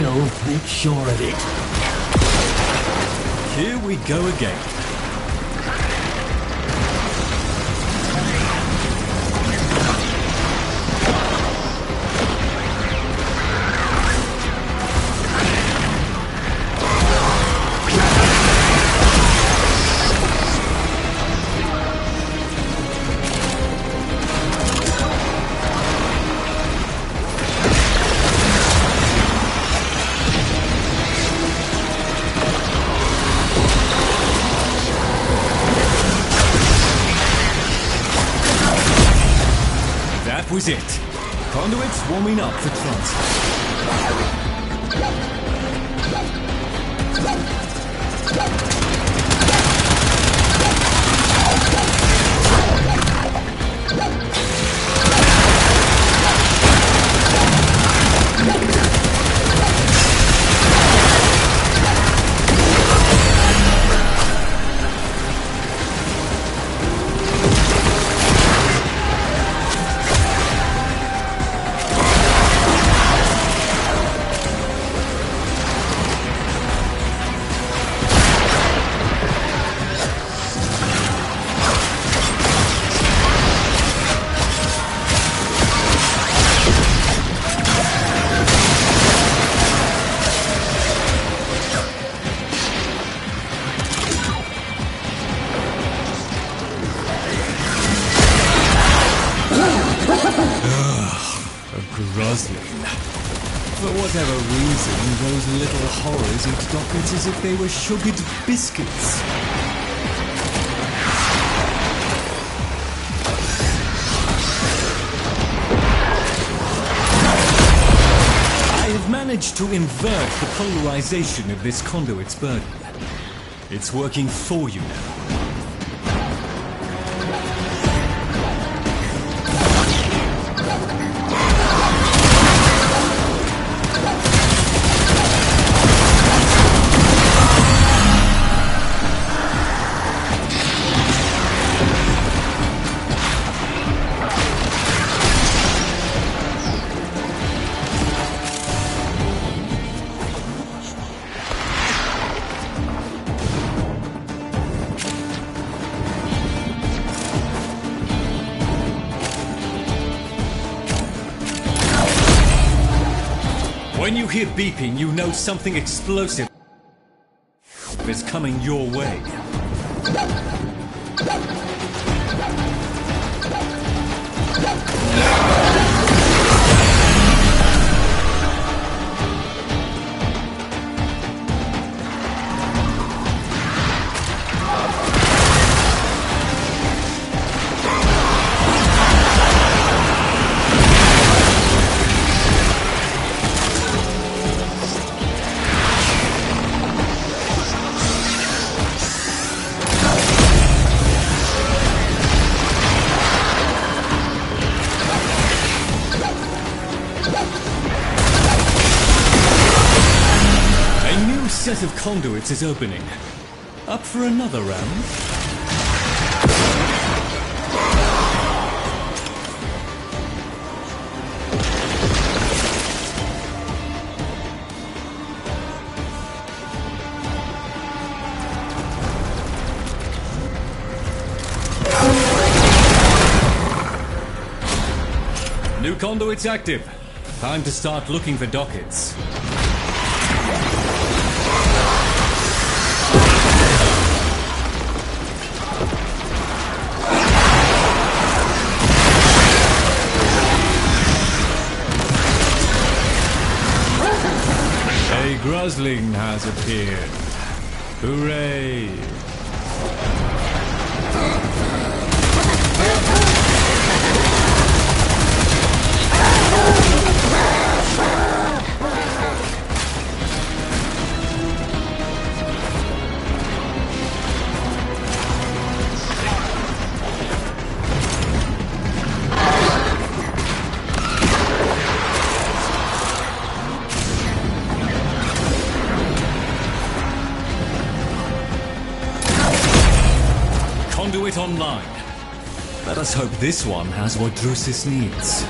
will make sure of it. Here we go again. That was it. Conduits warming up for transit. For whatever reason, those little horrors eat dockets as if they were sugared biscuits. I have managed to invert the polarization of this conduit's burden. It's working for you now. When you hear beeping, you know something explosive is coming your way. Set of conduits is opening. Up for another round? New conduits active. Time to start looking for dockets. A Grusling has appeared. Hooray! Conduit online. Let us hope this one has what Drusus needs.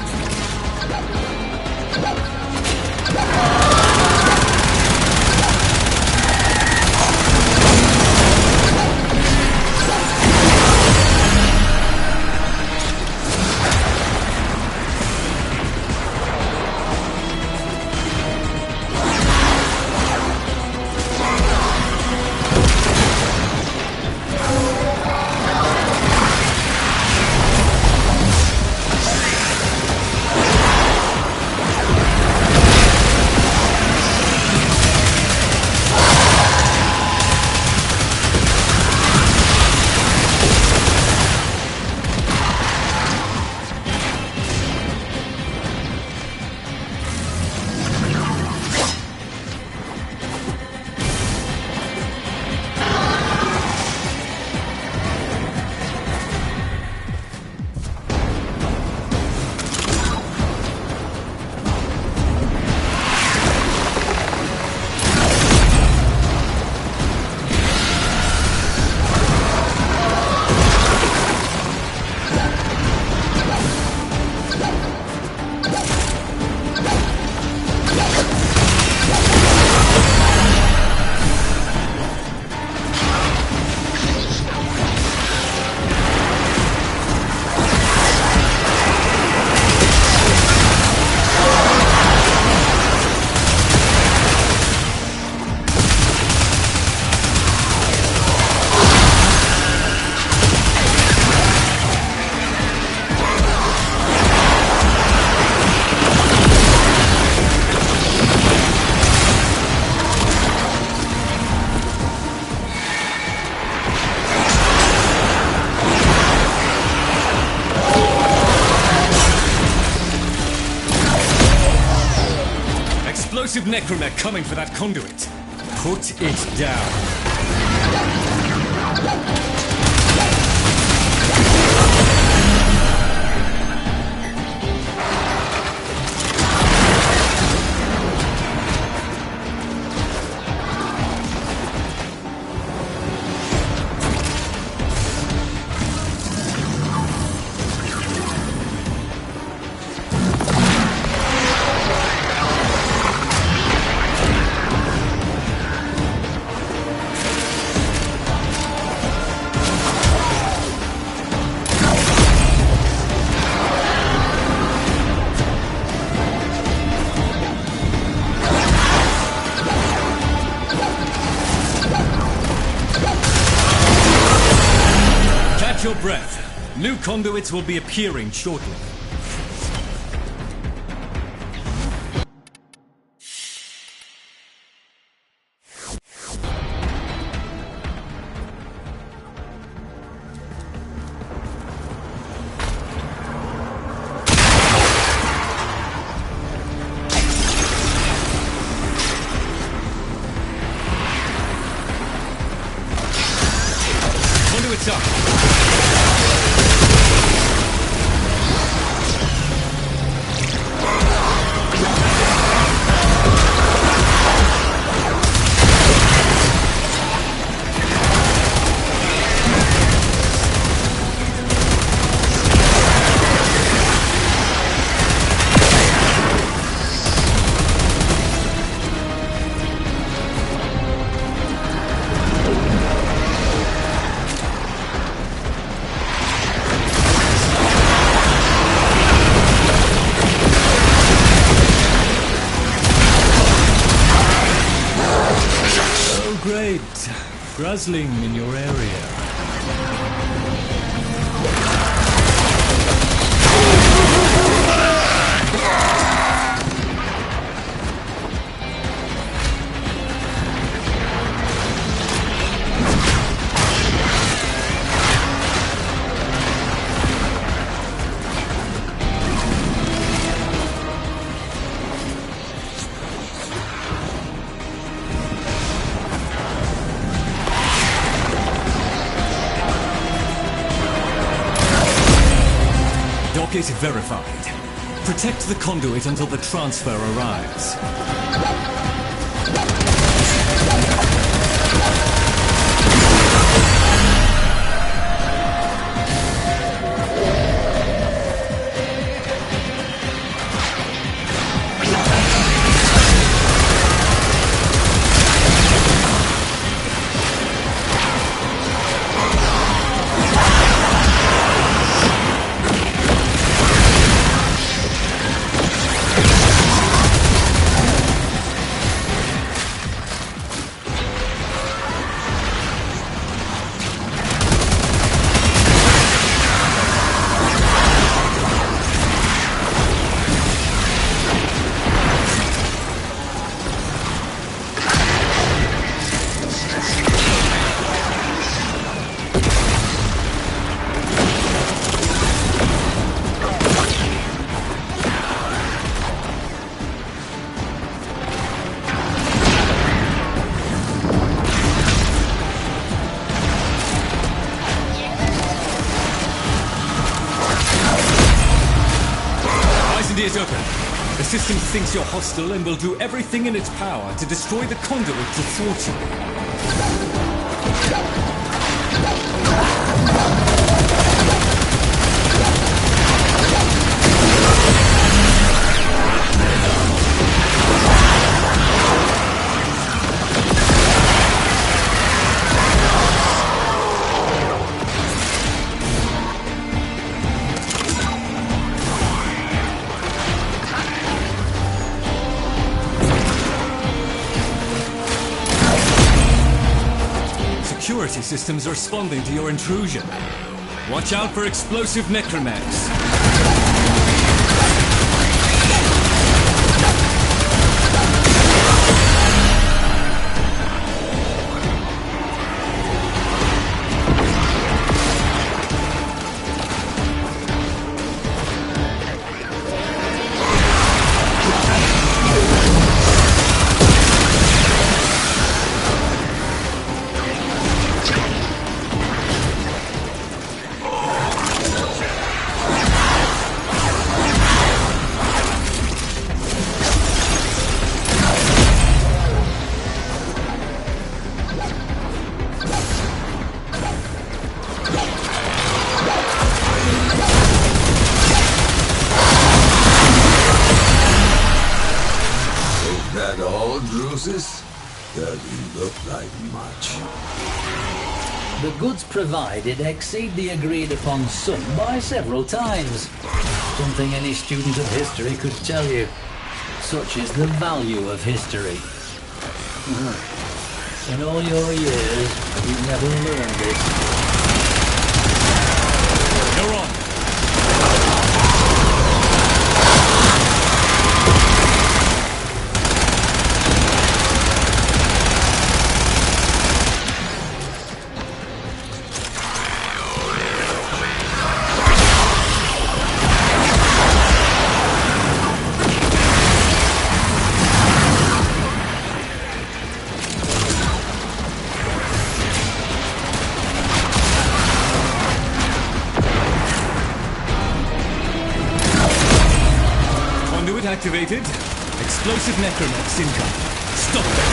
necromech coming for that conduit. Put it down. Your breath. New conduits will be appearing shortly. Conduits up. Great. Guzzling in your area. Is verified. Protect the conduit until the transfer arrives. Is open. The system thinks you're hostile and will do everything in its power to destroy the conduit to thwart you. Security systems are responding to your intrusion. Watch out for explosive necromechs. resources? Doesn't look like much. The goods provided exceed the agreed upon sum by several times. Something any student of history could tell you. Such is the value of history. In all your years, you've never learned this. You're on. Activated. Explosive necromax incoming. Stop them.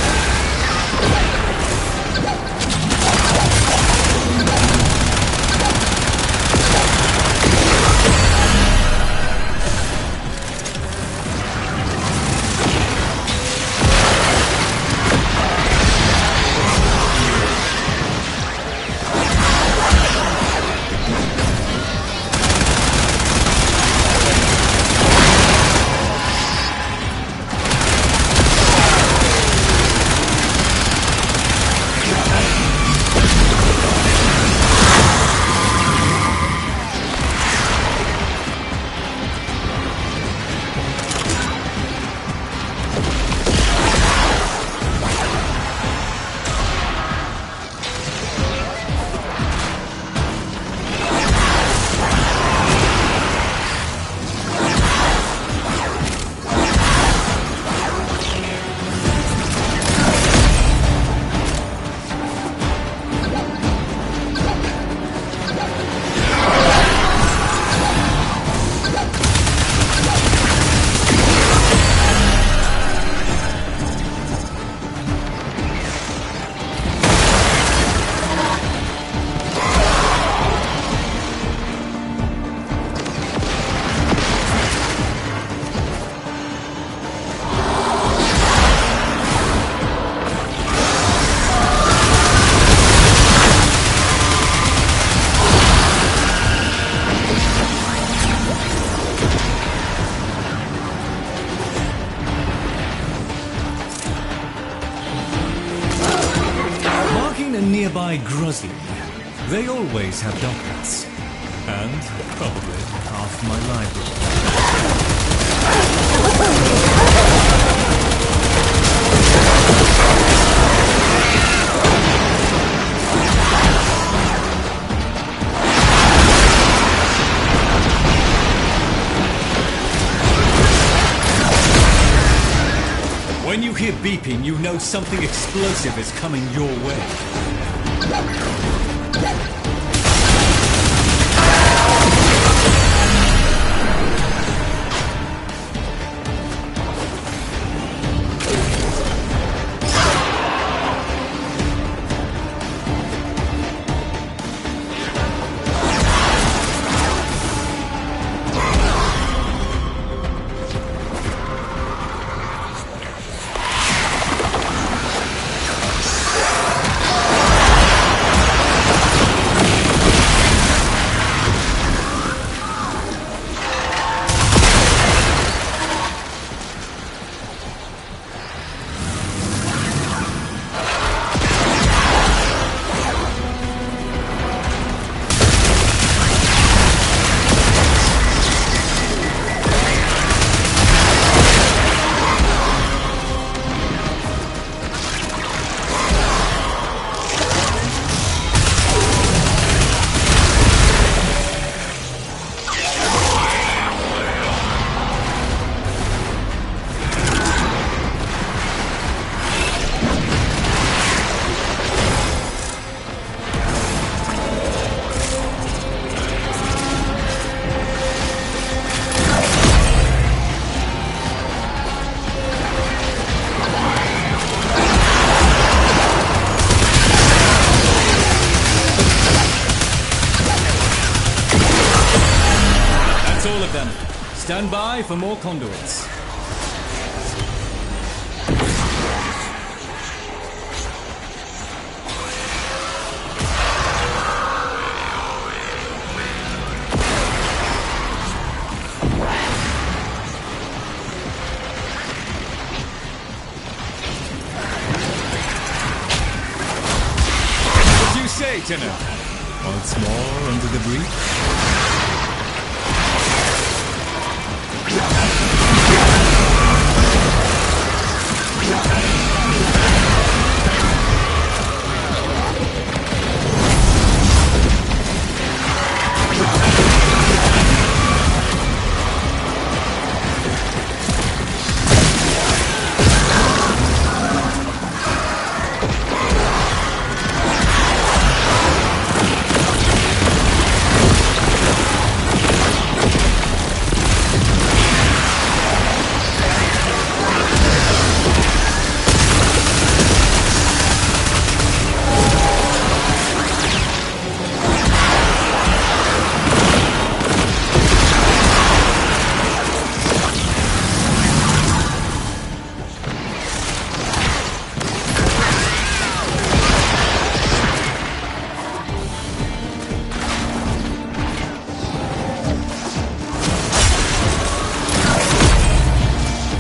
Nearby Grosley, they always have documents. And probably half my library. When you hear beeping, you know something explosive is coming your way. Stand by for more conduits. Okay, Tenor. Once more under the breach.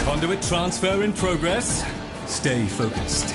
Conduit transfer in progress. Stay focused.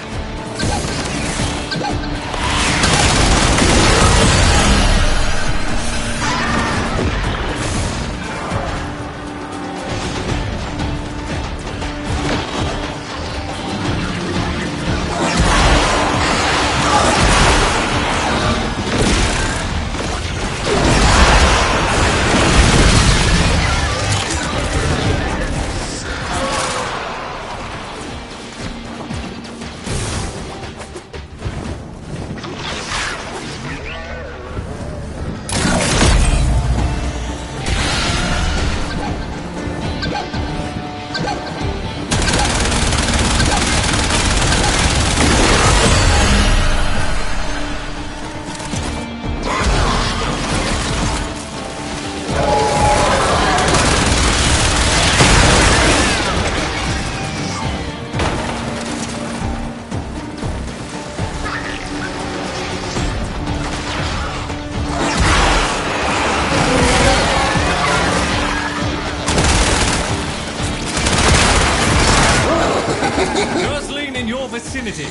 Gosling in your vicinity.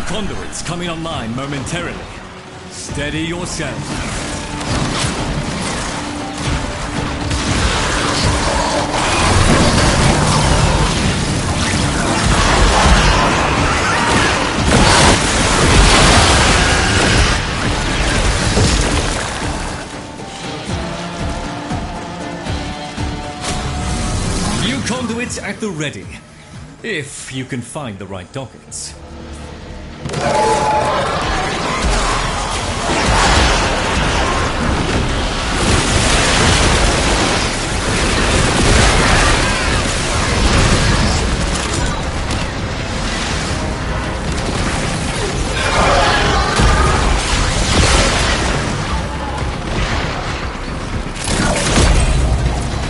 Conduits coming online momentarily. Steady yourself. ready. If you can find the right dockets.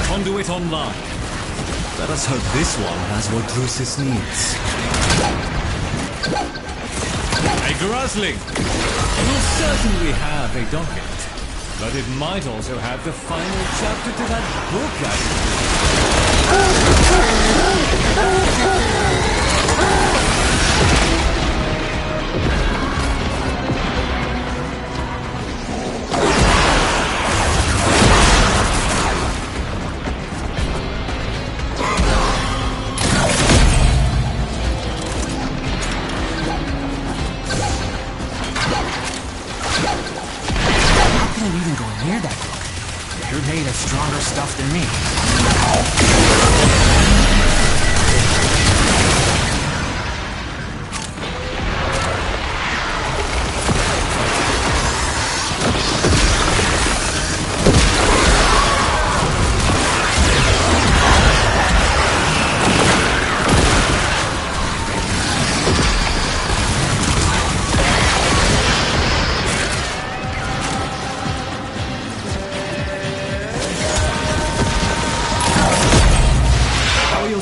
Conduit online. Let us hope this one has what Drusus needs. A Grusling! It will certainly have a docket, but it might also have the final chapter to that book You're made of stronger stuff than me.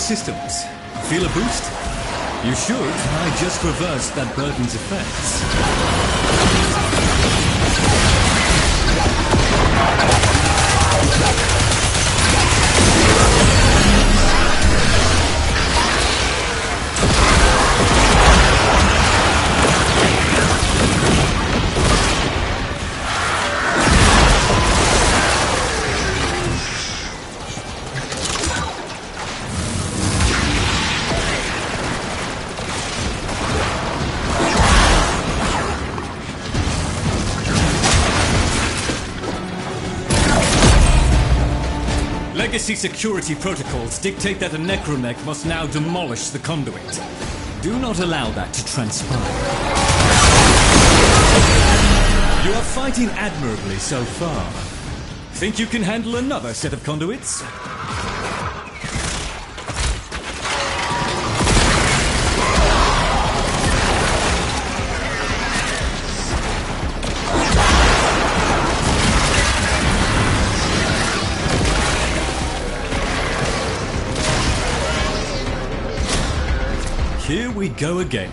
Systems. Feel a boost? You should. I just reversed that burden's effects. Legacy security protocols dictate that a necromech must now demolish the conduit. Do not allow that to transpire. You are fighting admirably so far. Think you can handle another set of conduits? Here we go again.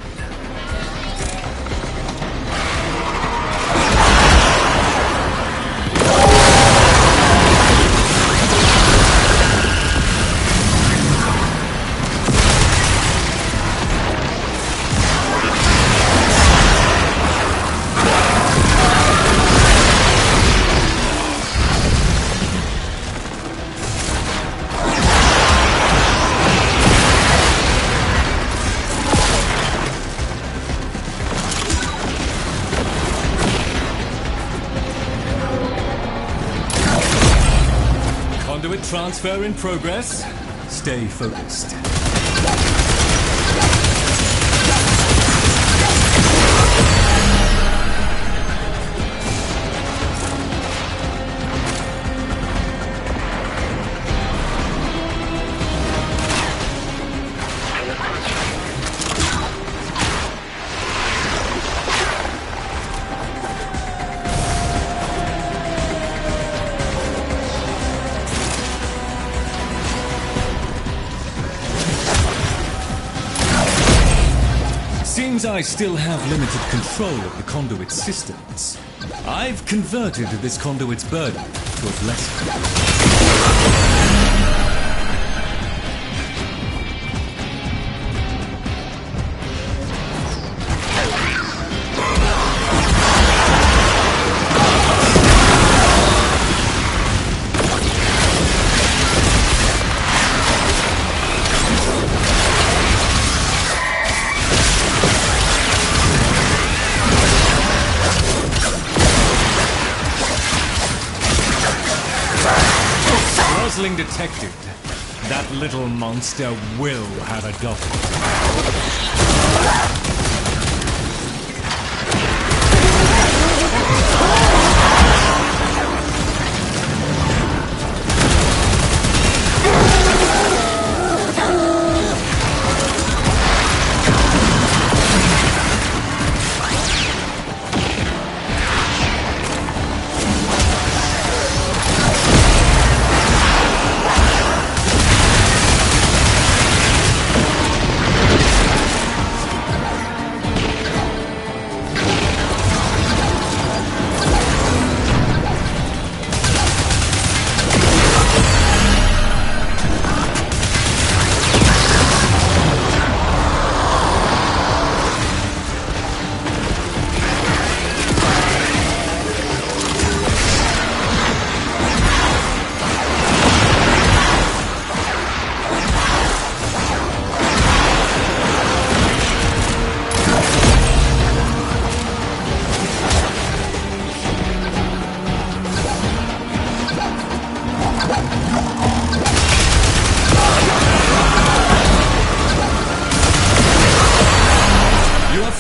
Conduit transfer in progress. Stay focused. Seems I still have limited control of the conduit systems. I've converted this conduit's burden to a blessing. Detected. That little monster will have a docket.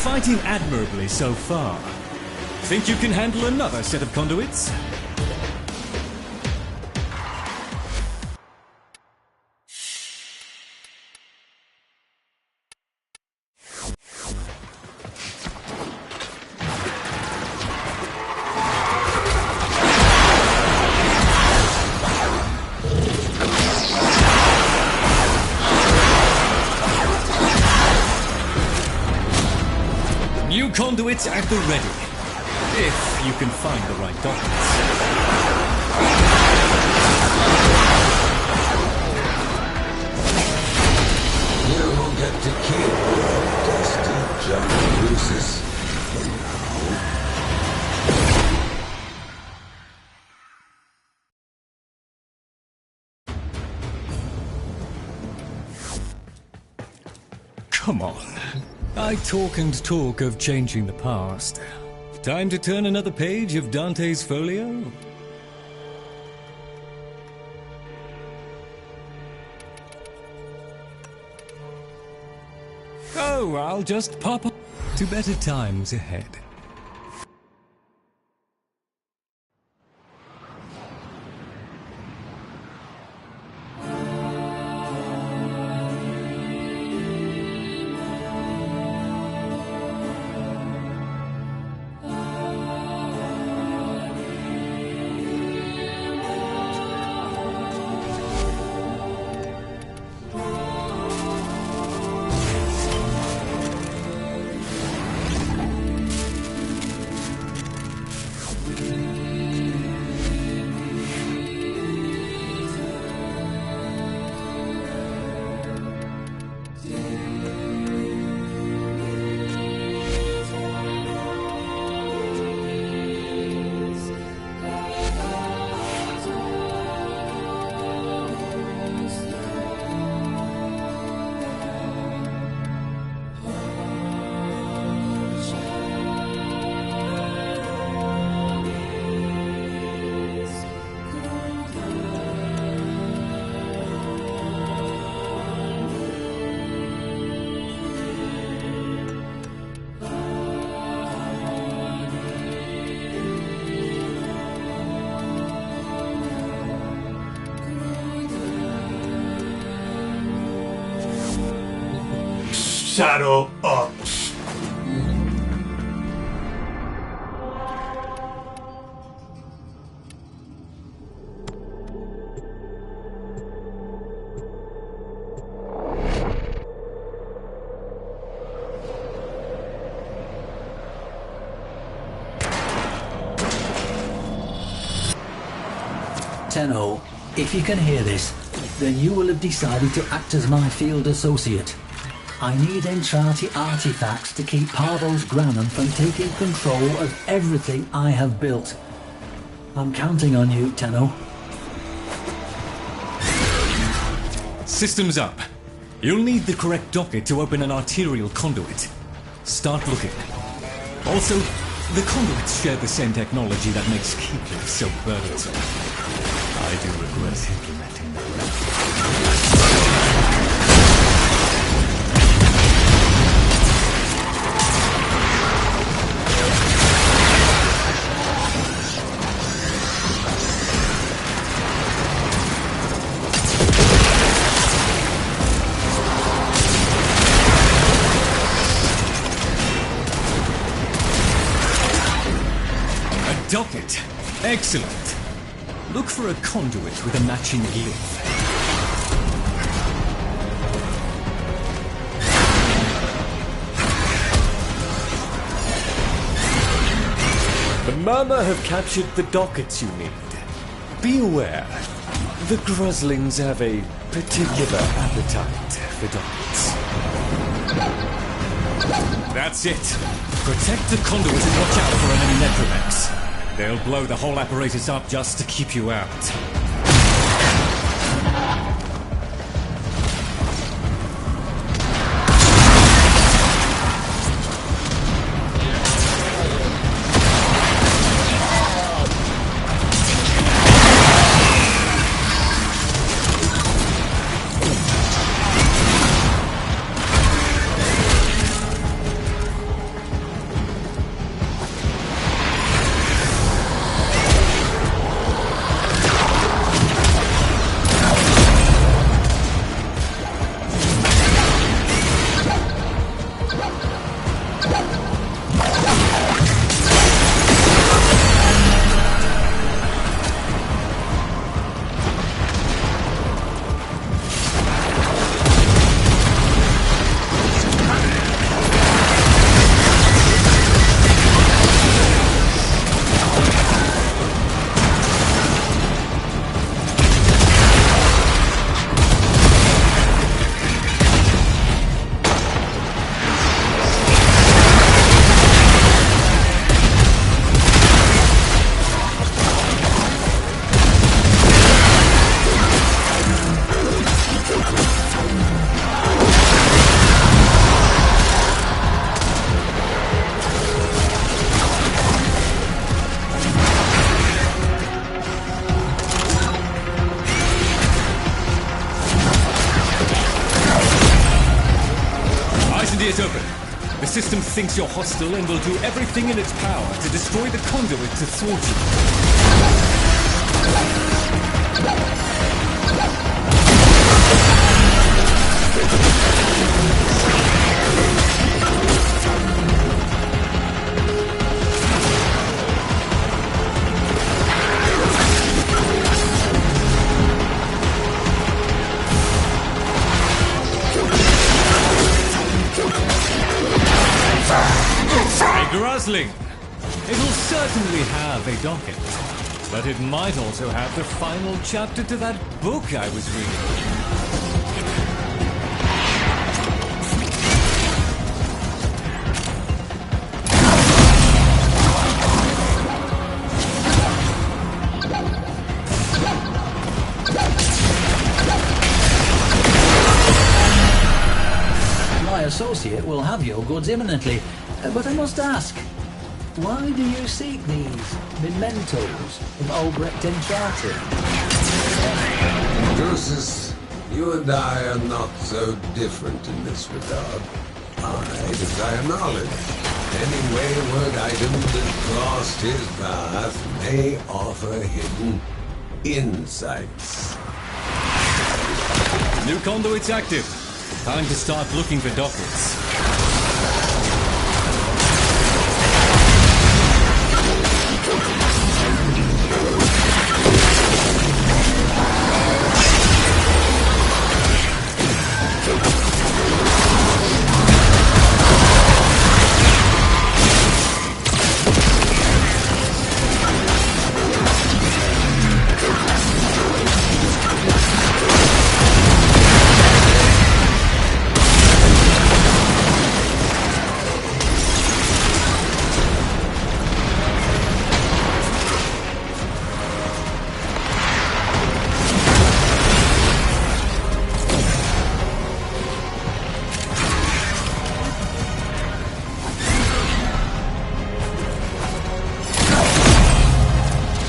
Fighting admirably so far. Think you can handle another set of conduits? New conduits at the ready, if you can find the right dockets. You get to keep your dusty junk bruises for now. Come on. I talk and talk of changing the past. Time to turn another page of Dante's folio? Oh, I'll just pop up to better times ahead. Shadow up. Tenno, if you can hear this, then you will have decided to act as my field associate. I need Entrati artifacts to keep Parvos Granum from taking control of everything I have built. I'm counting on you, Tenno. Systems up. You'll need the correct docket to open an arterial conduit. Start looking. Also, the conduits share the same technology that makes keeping so burdensome. I do regret implementing them. Excellent. Look for a conduit with a matching glyph. The Murmur have captured the dockets you need. Be aware, the Gruslings have a particular appetite for dockets. That's it. Protect the conduit and watch out for enemy necromancs. They'll blow the whole apparatus up just to keep you out. It open. The system thinks you're hostile and will do everything in its power to destroy the conduit to thwart Grusling! It'll certainly have a docket, but it might also have the final chapter to that book I was reading. My associate will have your goods imminently. But I must ask, why do you seek these mementos of Albrecht Enchanted? Drusus, you and I are not so different in this regard. I desire knowledge. Any wayward item that crossed his path may offer hidden insights. New conduit's active. Time to start looking for dockets.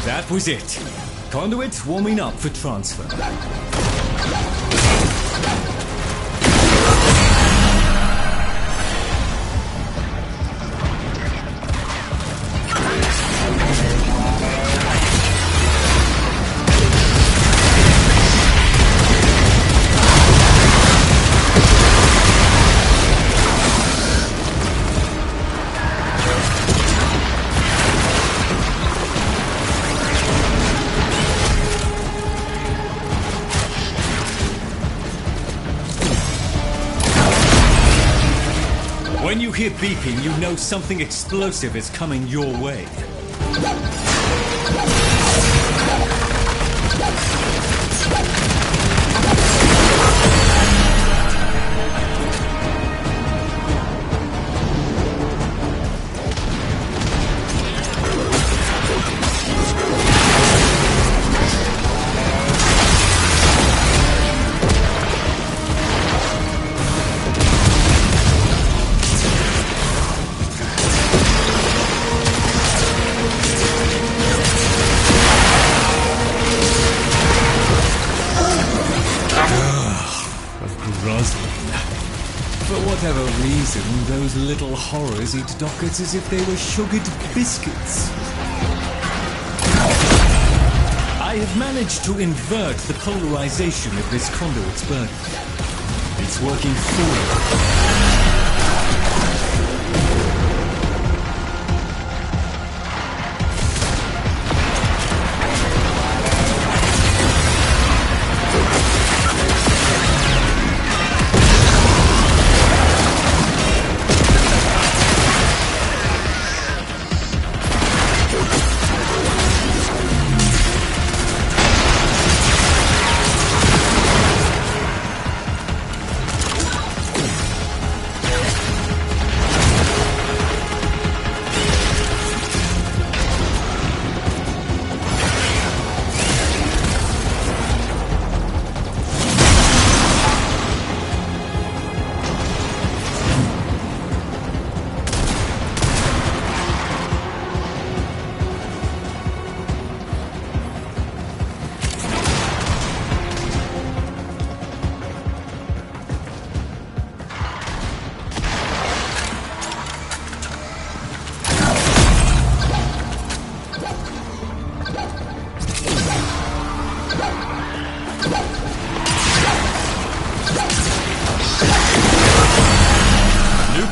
That was it. Conduit warming up for transfer. When you hear beeping, you know something explosive is coming your way. For whatever reason, those little horrors eat dockets as if they were sugared biscuits. I have managed to invert the polarization of this conduit's burden. It's working for me.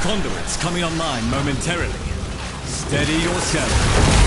Conduits coming online momentarily. Steady yourself.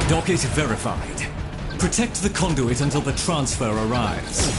Docket verified. Protect the conduit until the transfer arrives.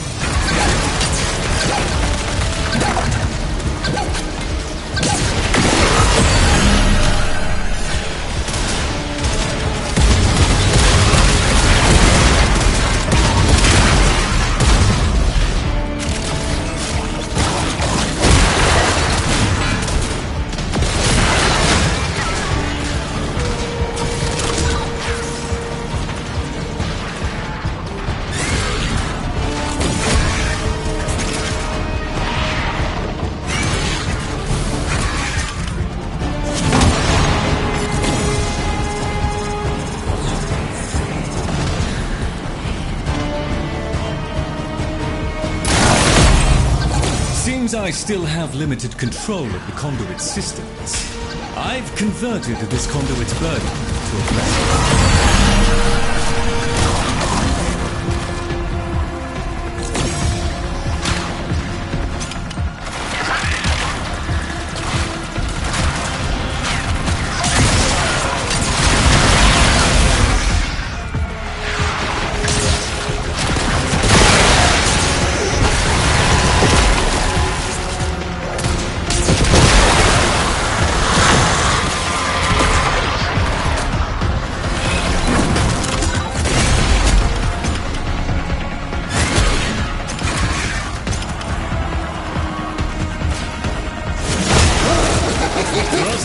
I still have limited control of the conduit systems. I've converted this conduit's burden to a blessing.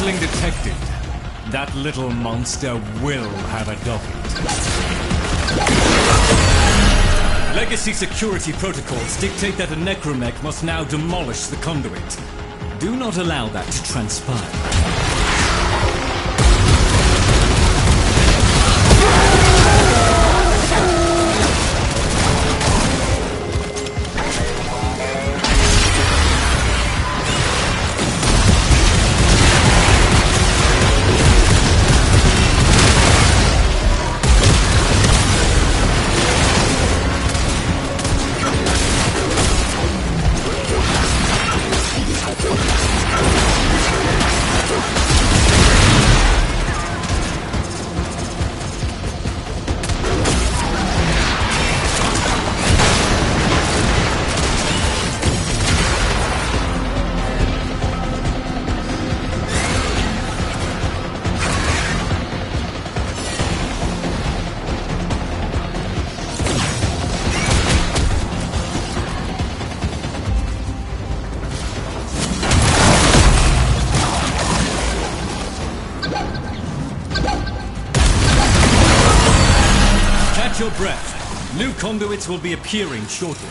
Guzzling detected. That little monster will have a docket. Legacy security protocols dictate that a necromech must now demolish the conduit. Do not allow that to transpire. Catch your breath. New conduits will be appearing shortly.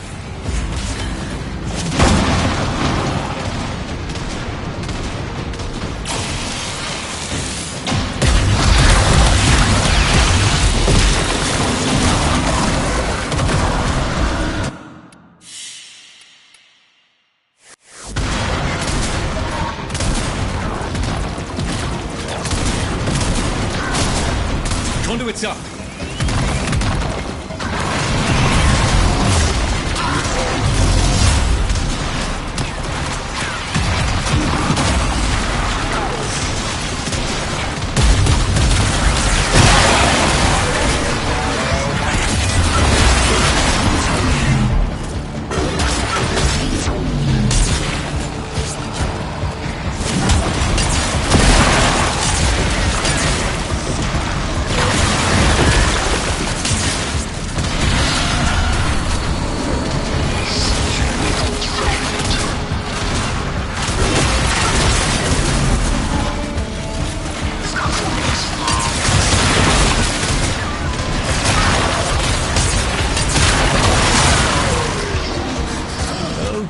Conduits up.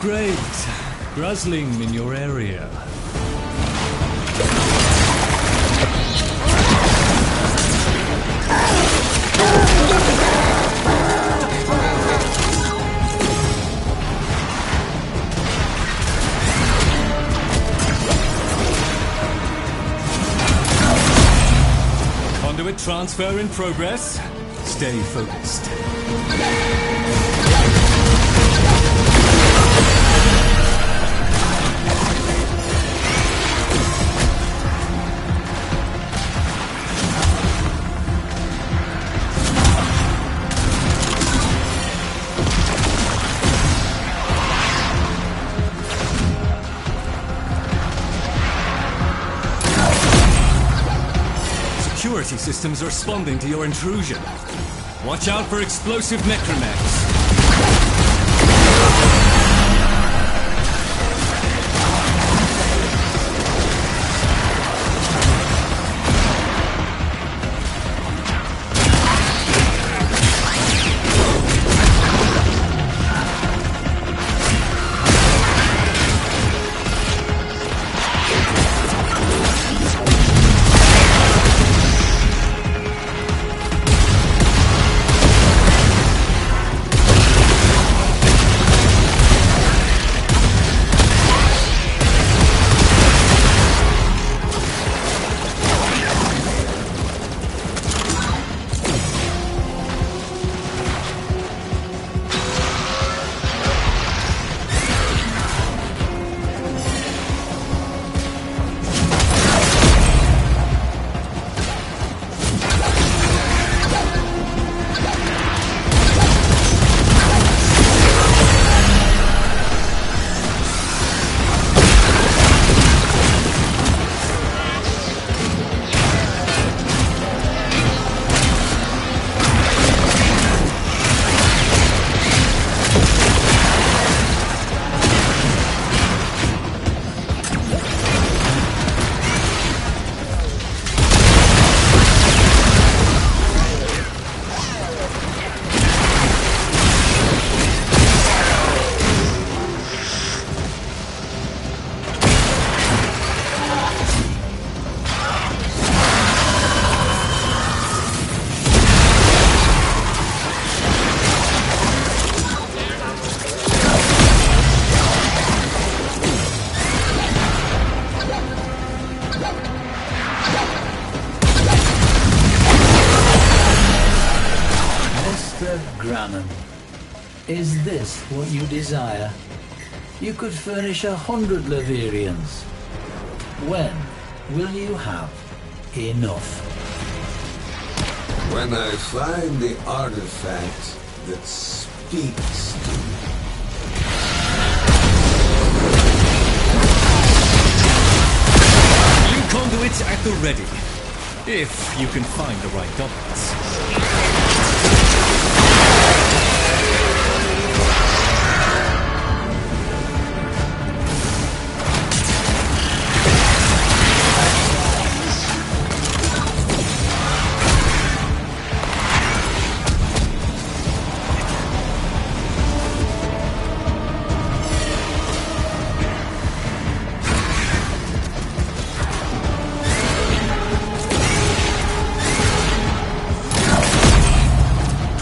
Great. Gruzzling in your area. Conduit transfer in progress. Stay focused. Security systems are responding to your intrusion. Watch out for explosive necromechs. Is this what you desire? You could furnish 100 Laverians. When will you have enough? When I find the artifact that speaks to me. New conduits at the ready. If you can find the right goblets.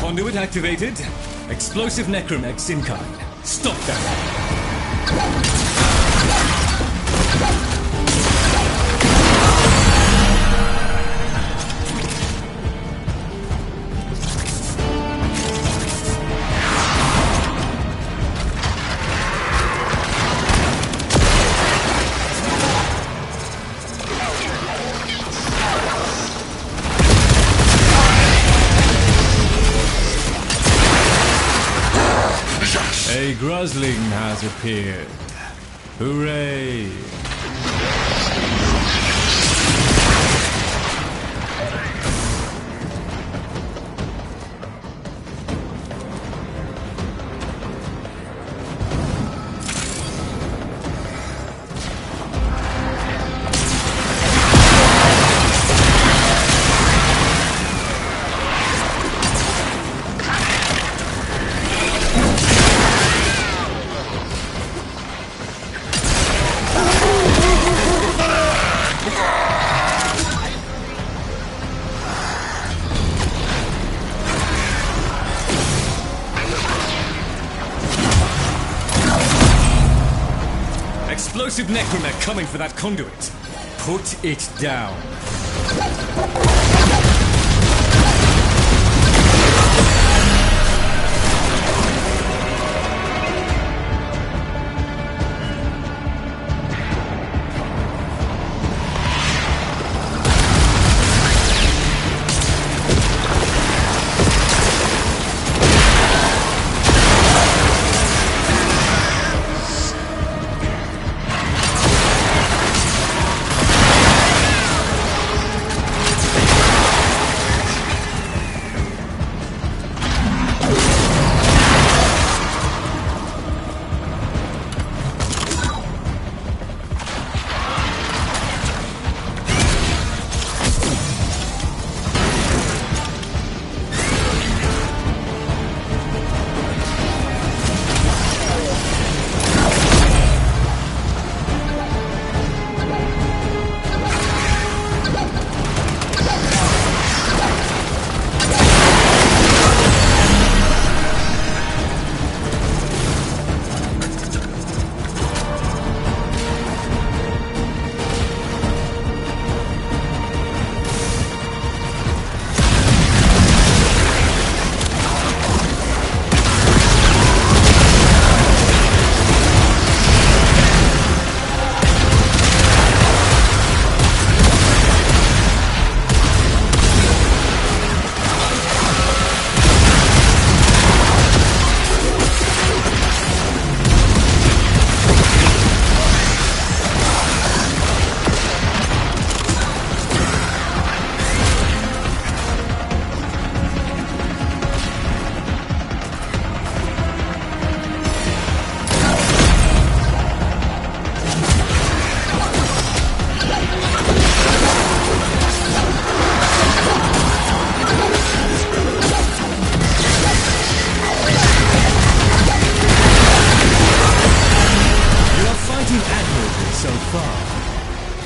Conduit activated. Explosive necromex in kind. Stop that. A Grusling has appeared. Hooray! Explosive necromech coming for that conduit. Put it down.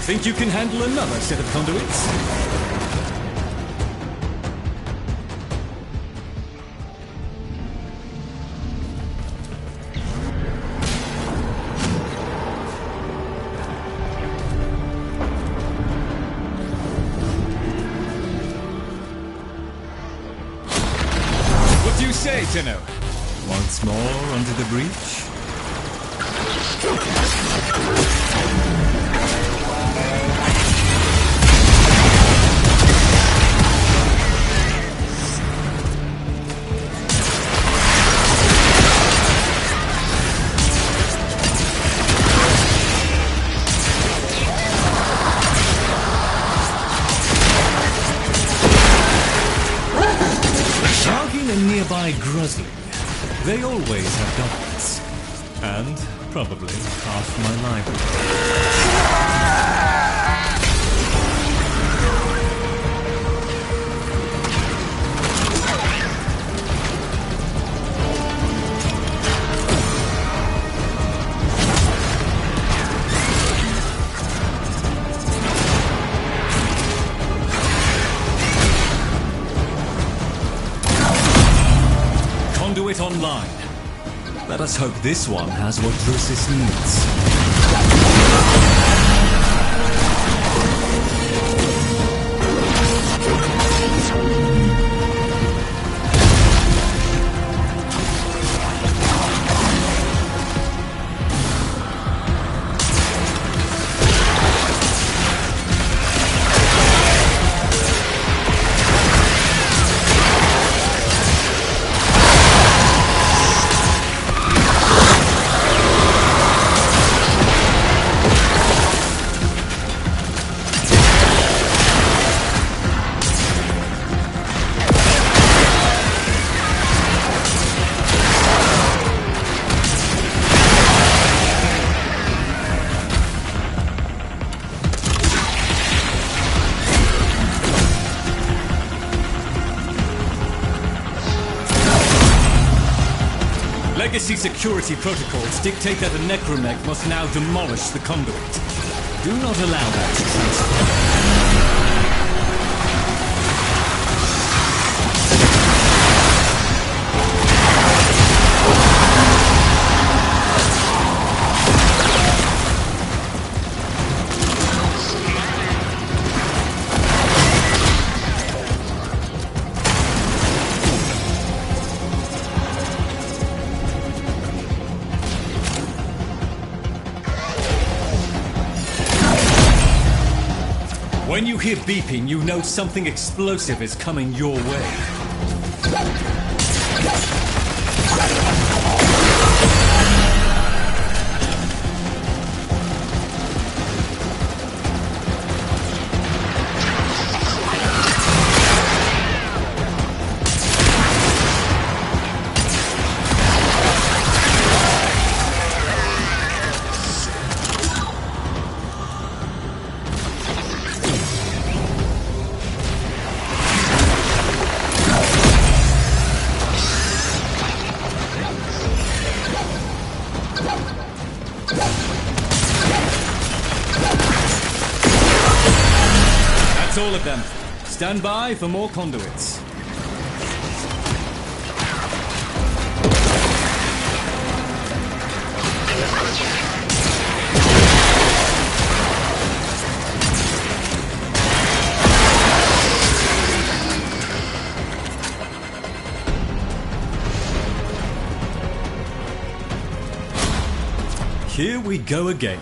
Think you can handle another set of conduits? What do you say, Tenno? Once more onto the breach. Nearby Gruzzling, they always have doublets, and probably half my library. Conduit online. Let us hope this one has what Drusis needs. Legacy security protocols dictate that the necromech must now demolish the conduit. Do not allow that to transpire. When you hear beeping, you know something explosive is coming your way. That's all of them. Stand by for more conduits. Here we go again.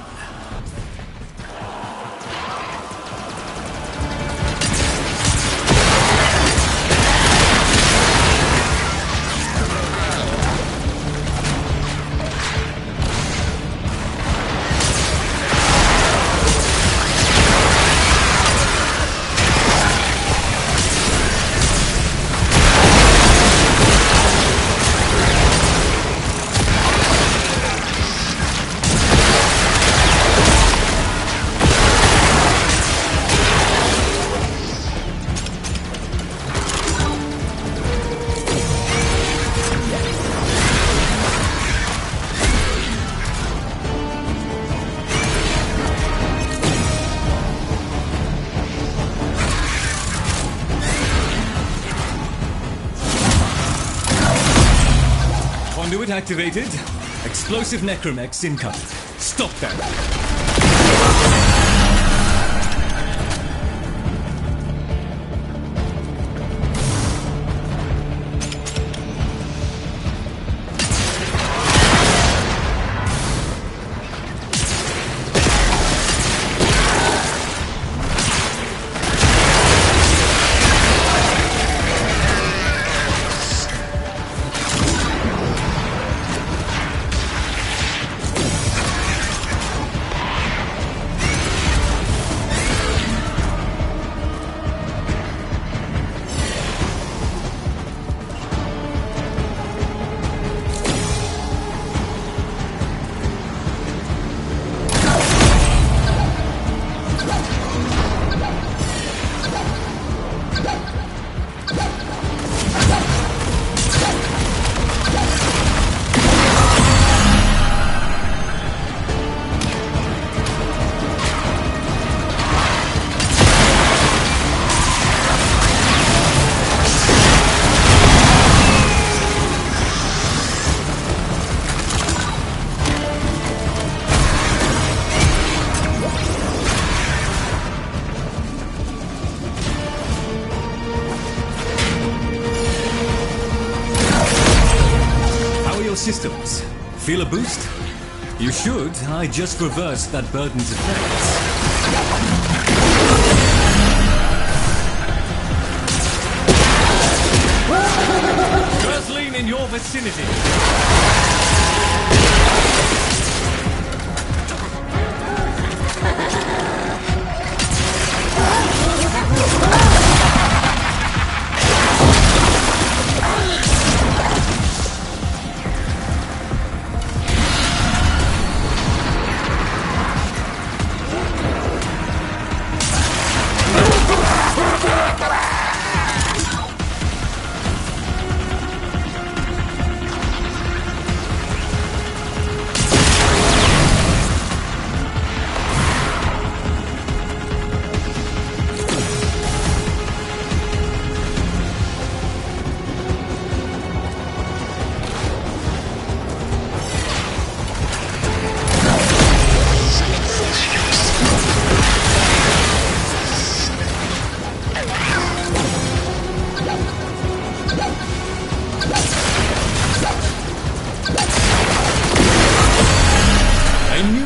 Conduit activated. Explosive necromechs incoming. Stop them. systems. Feel a boost? You should. I just reversed that burden's effects. Earthling in your vicinity.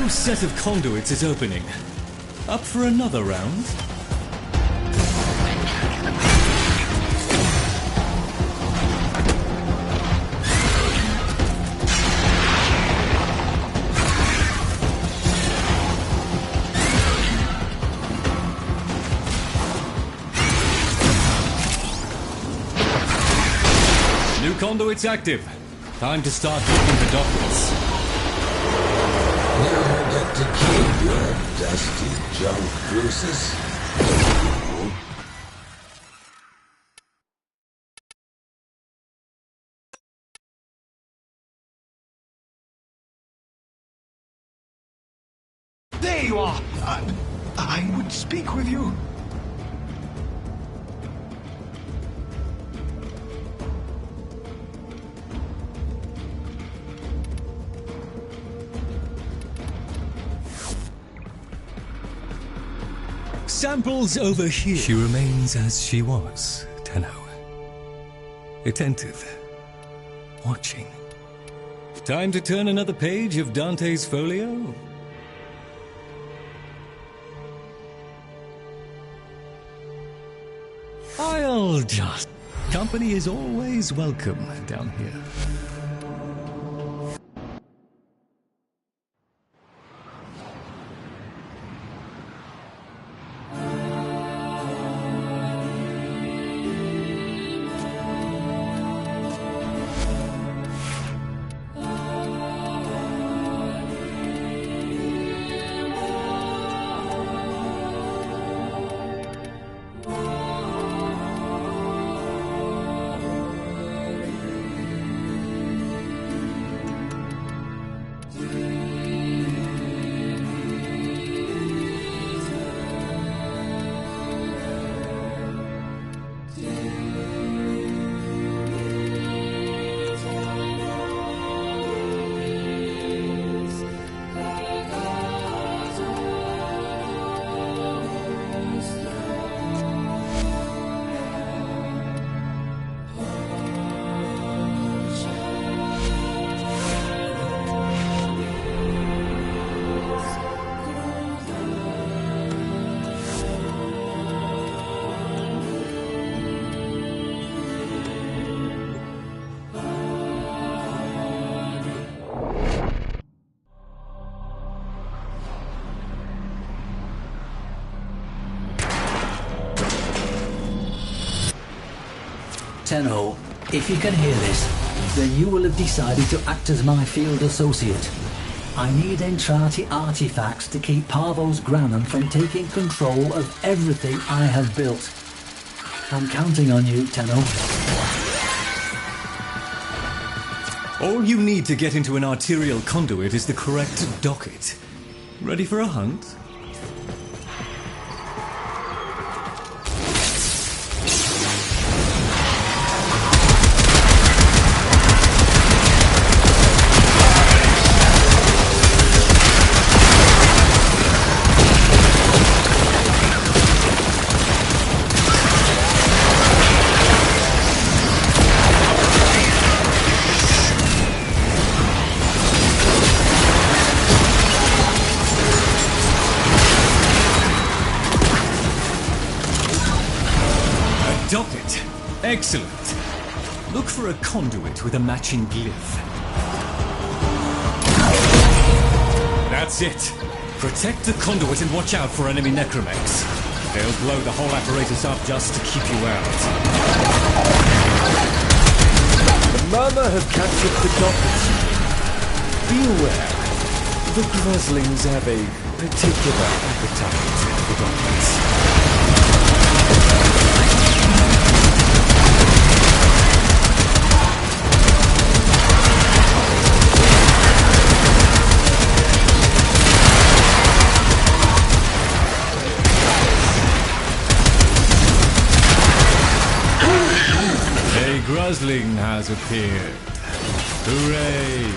Set of conduits is opening. Up for another round? New conduits active. Time to start looking for documents. You get to keep your dusty junk, Drusus. There you are! I would speak with you. Samples over here. She remains as she was, Tenno. Attentive. Watching. Time to turn another page of Dante's folio? I'll just... Company is always welcome down here. Tenno, if you can hear this, then you will have decided to act as my field associate. I need Entrati artifacts to keep Parvos Granum from taking control of everything I have built. I'm counting on you, Tenno. All you need to get into an arterial conduit is the correct docket. Ready for a hunt? Excellent. Look for a conduit with a matching glyph. That's it. Protect the conduit and watch out for enemy necromechs. They'll blow the whole apparatus up just to keep you out. The Murmur have captured the dockets. Be aware, the Groslings have a particular appetite for dockets. A Grosling has appeared. Hooray!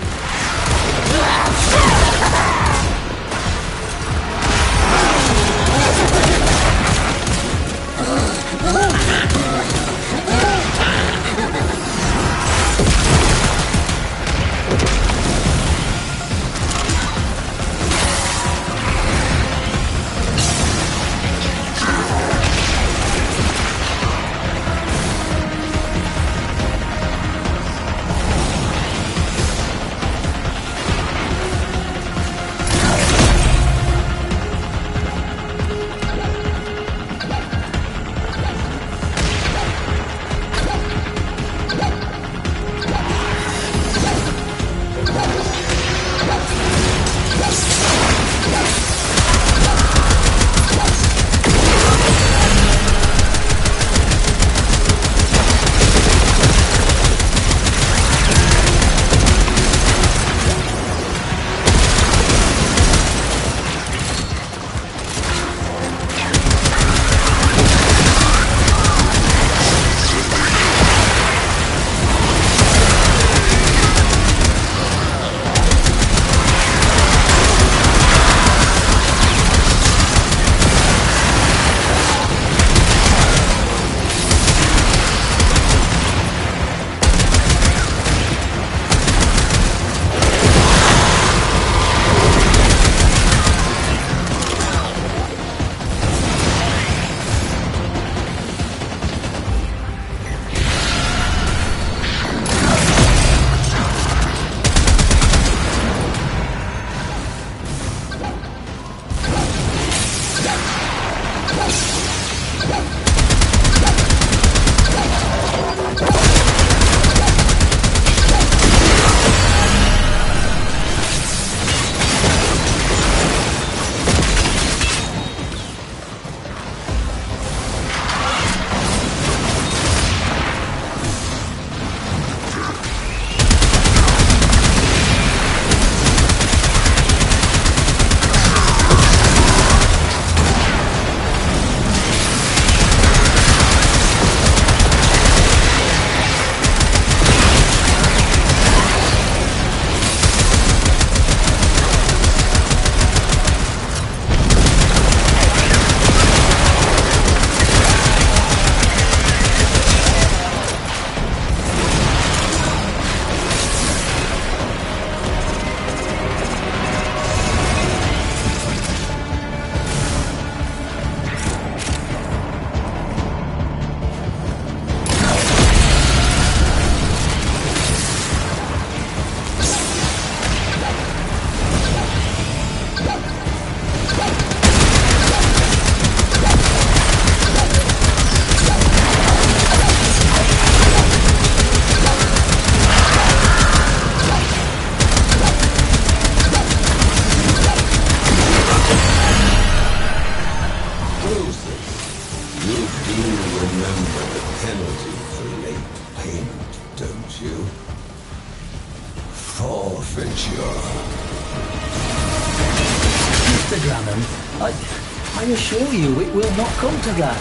Mr. Granham, I assure you it will not come to that.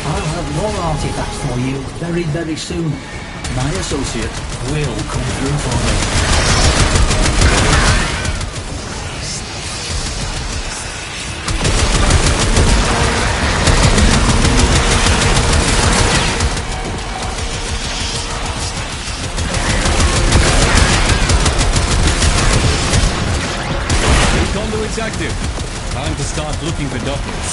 I'll have more artifacts for you very, very soon. My associate will come through for me. Conduit's active. Time to start looking for dockets.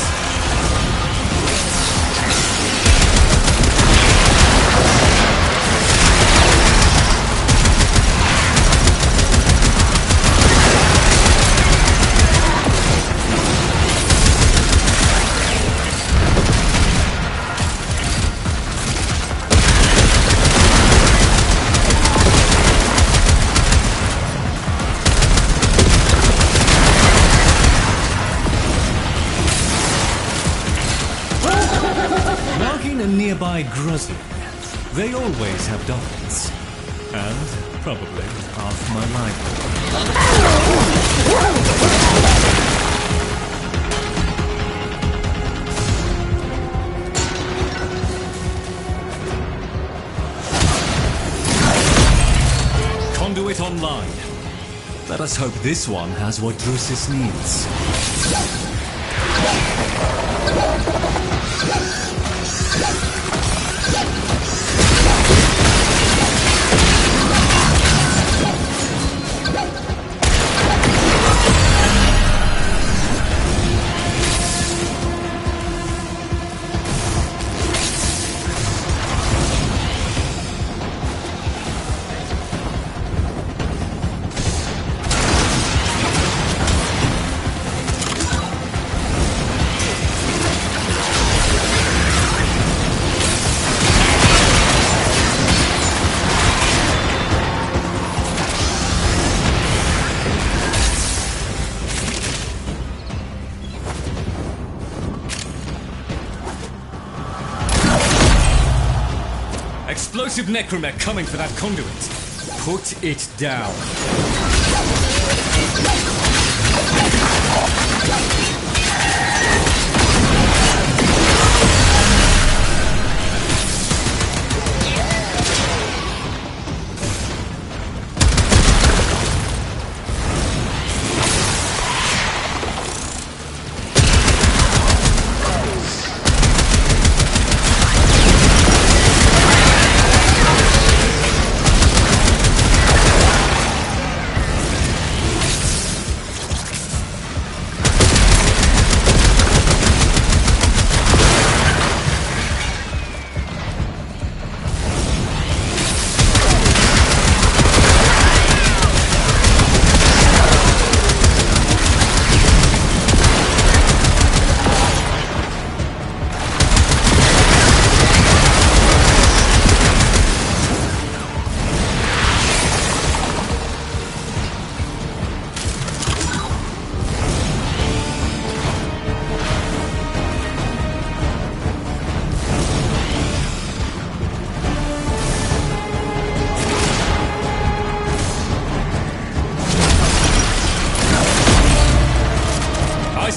nearby Gruzling. They always have dockets. And probably half my library. Conduit online. Let us hope this one has what Drusus needs. Explosive necromech coming for that conduit. Put it down.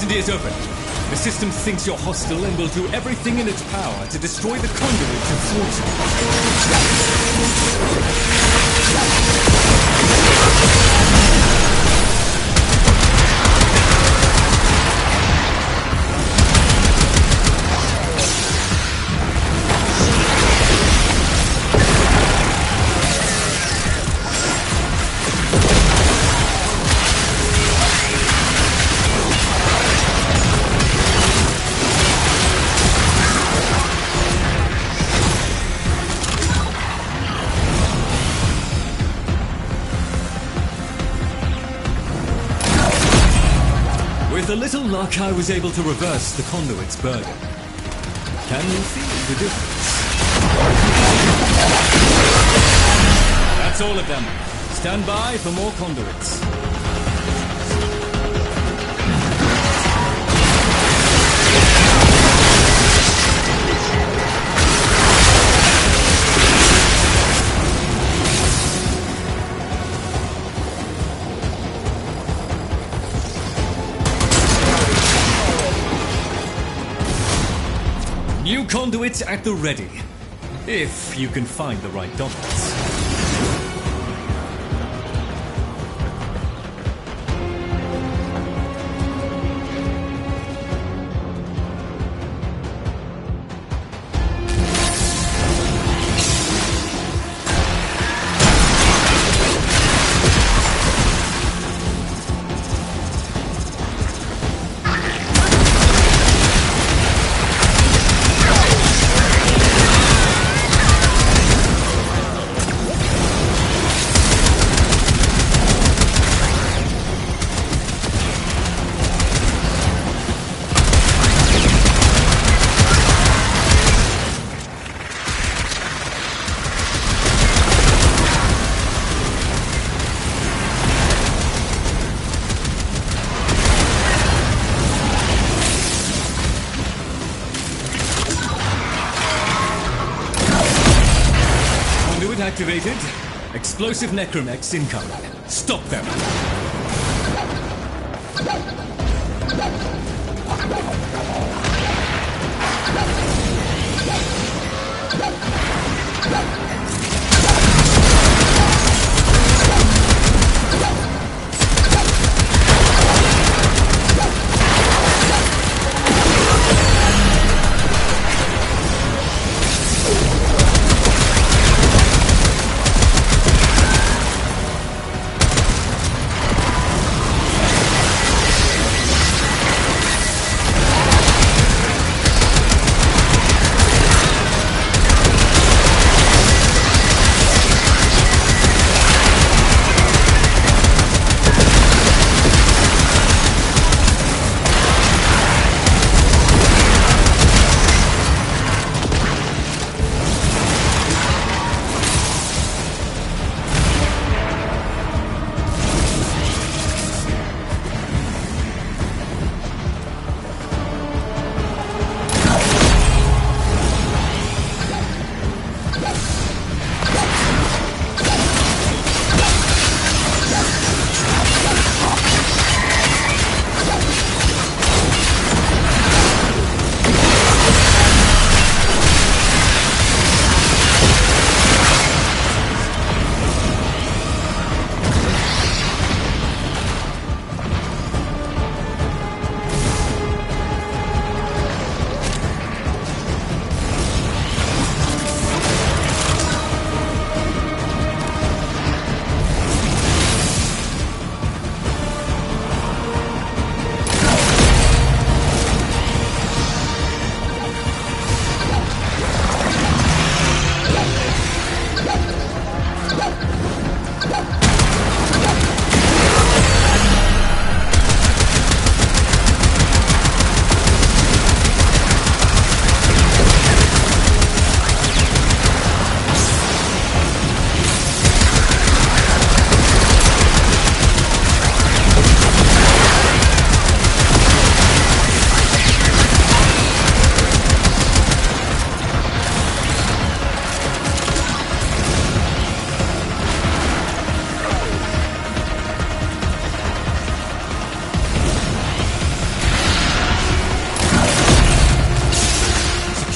Is open. The system thinks you're hostile and will do everything in its power to destroy the conduit to thwart With a little luck, I was able to reverse the conduit's burden. Can you feel the difference? That's all of them. Stand by for more conduits. New conduits at the ready, if you can find the right dockets. activated. Explosive necromechs incoming. Stop them.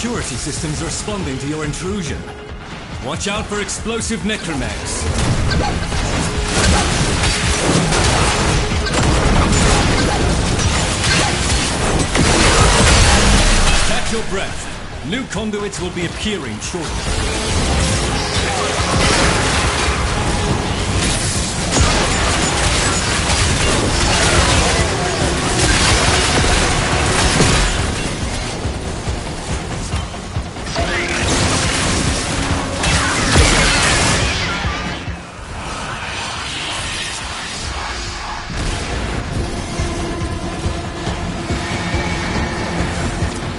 Security systems are responding to your intrusion. Watch out for explosive necromechs. Catch your breath. New conduits will be appearing shortly.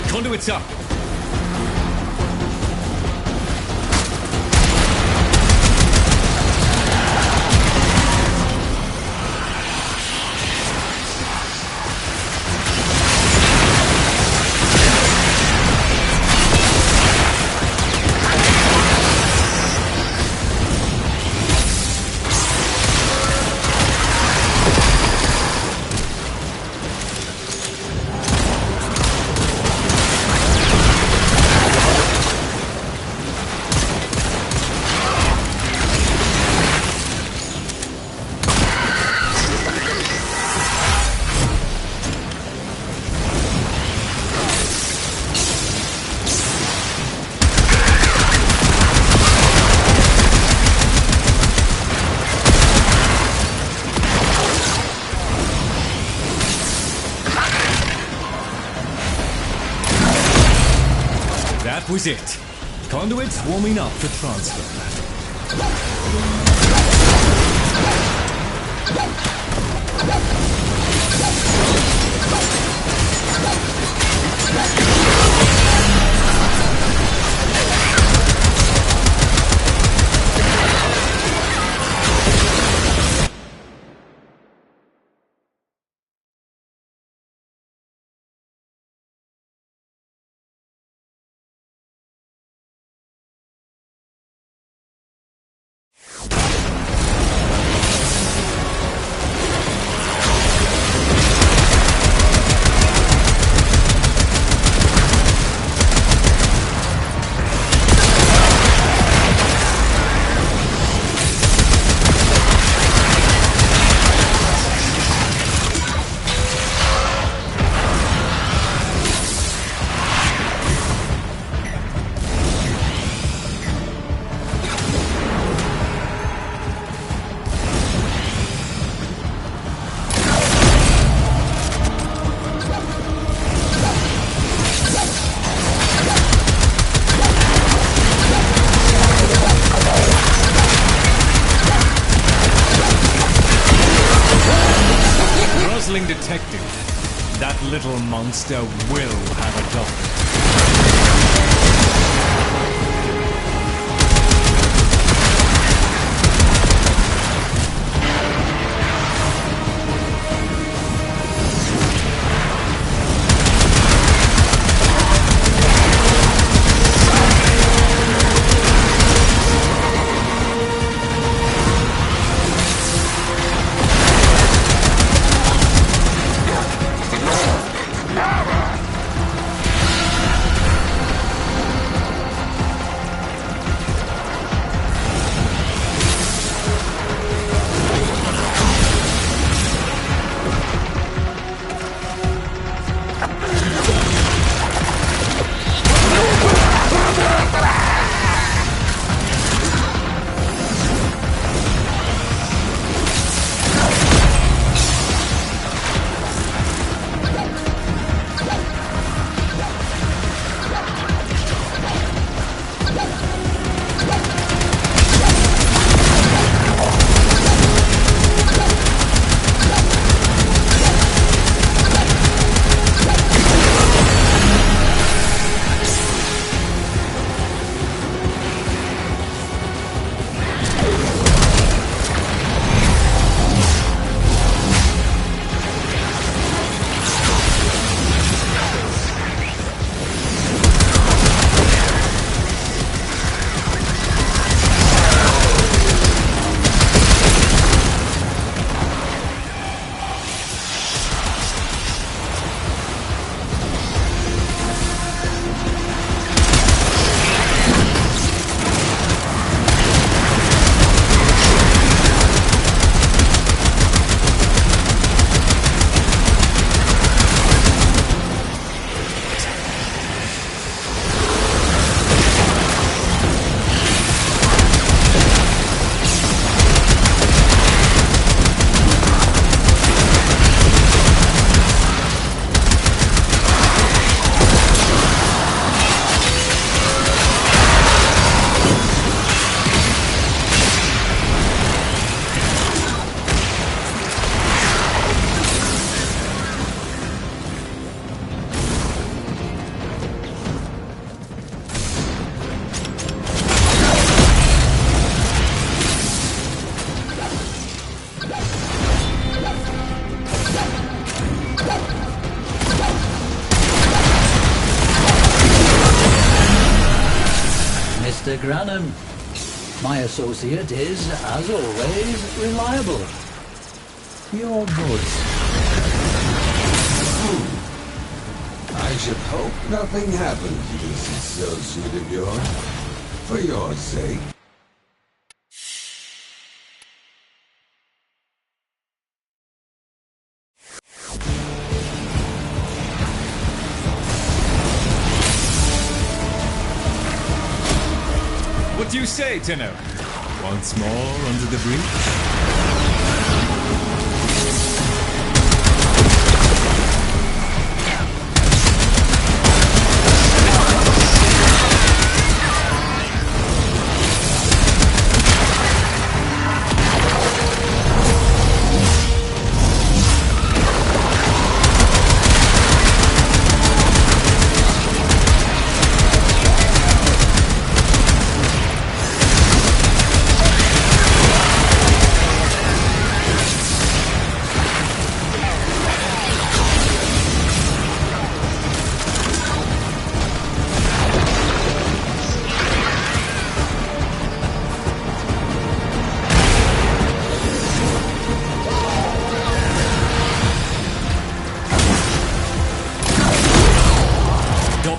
Conduits up. That was it. Conduits warming up for transfer. been detected. That little monster will have a doctor. Mr. Granham. My associate is, as always, reliable. You're good. I should hope nothing happened to this associate of yours. For your sake. What do you say, Tenno? Once more under the breach?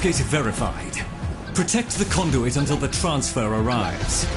Is verified. Protect the conduit until the transfer arrives.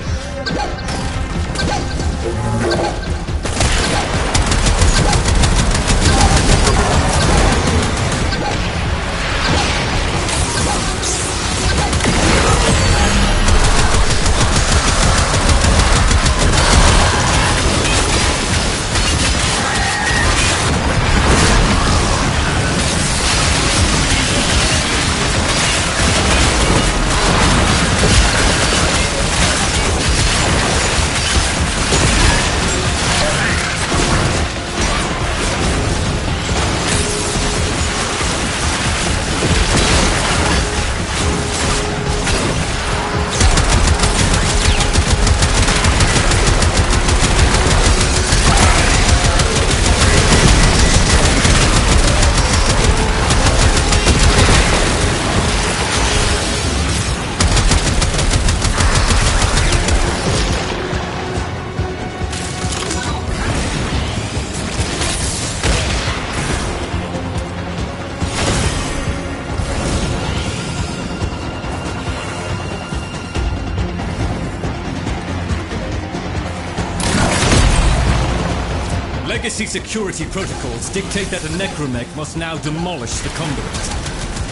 Legacy security protocols dictate that a necromech must now demolish the conduit.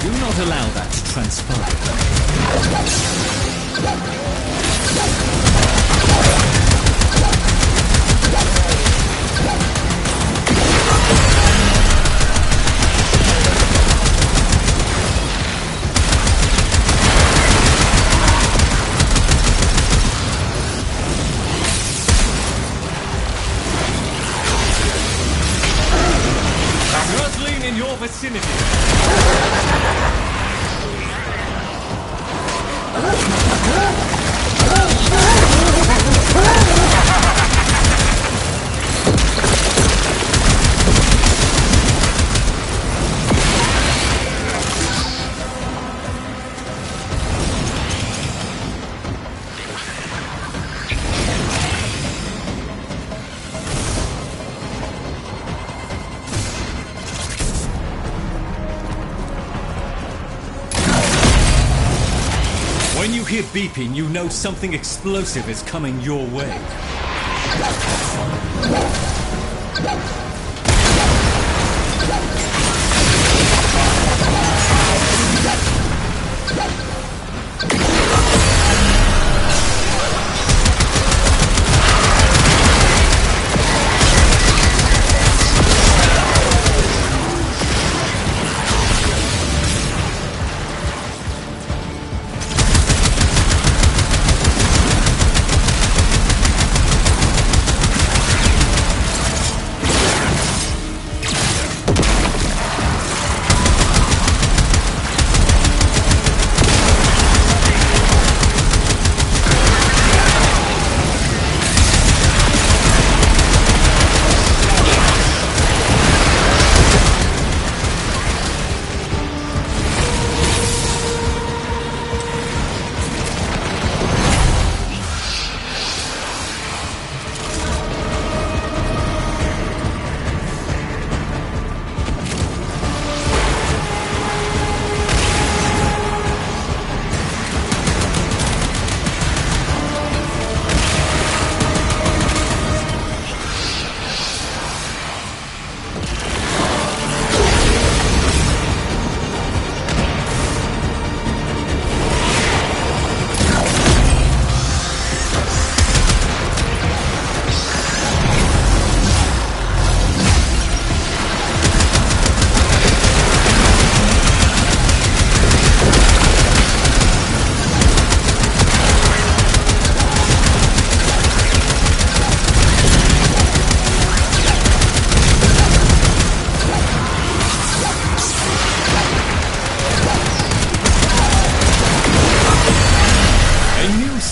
Do not allow that to transpire. In your vicinity. When you hear beeping, you know something explosive is coming your way.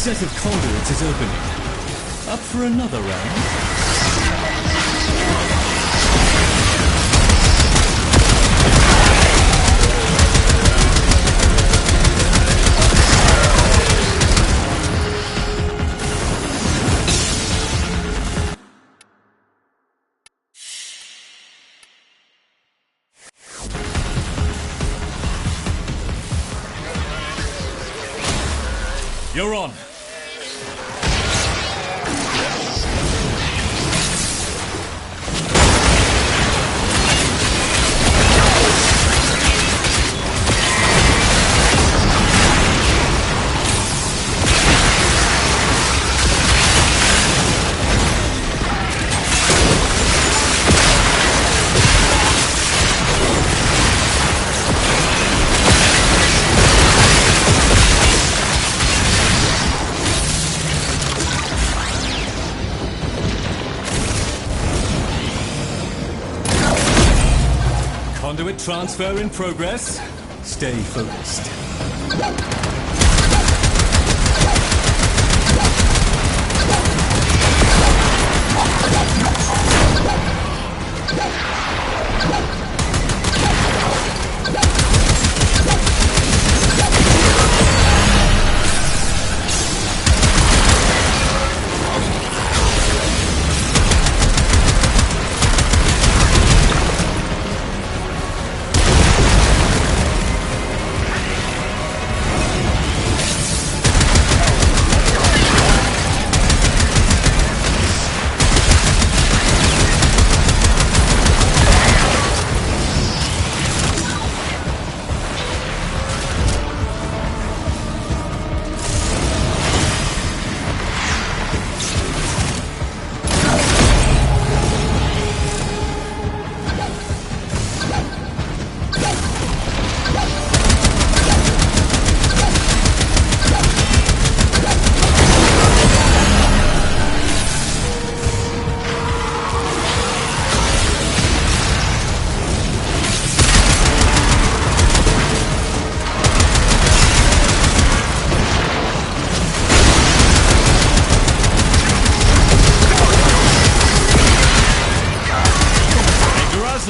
Set of conduits is opening. Up for another round? You're on. Conduit transfer in progress. Stay focused.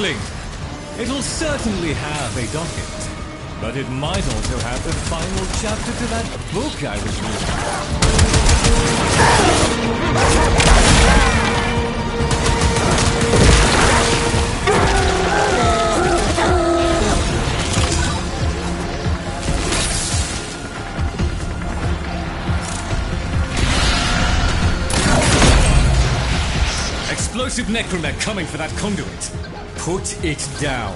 Quisling. It'll certainly have a docket, but it might also have the final chapter to that book I was reading. Explosive necronet coming for that conduit. Put it down.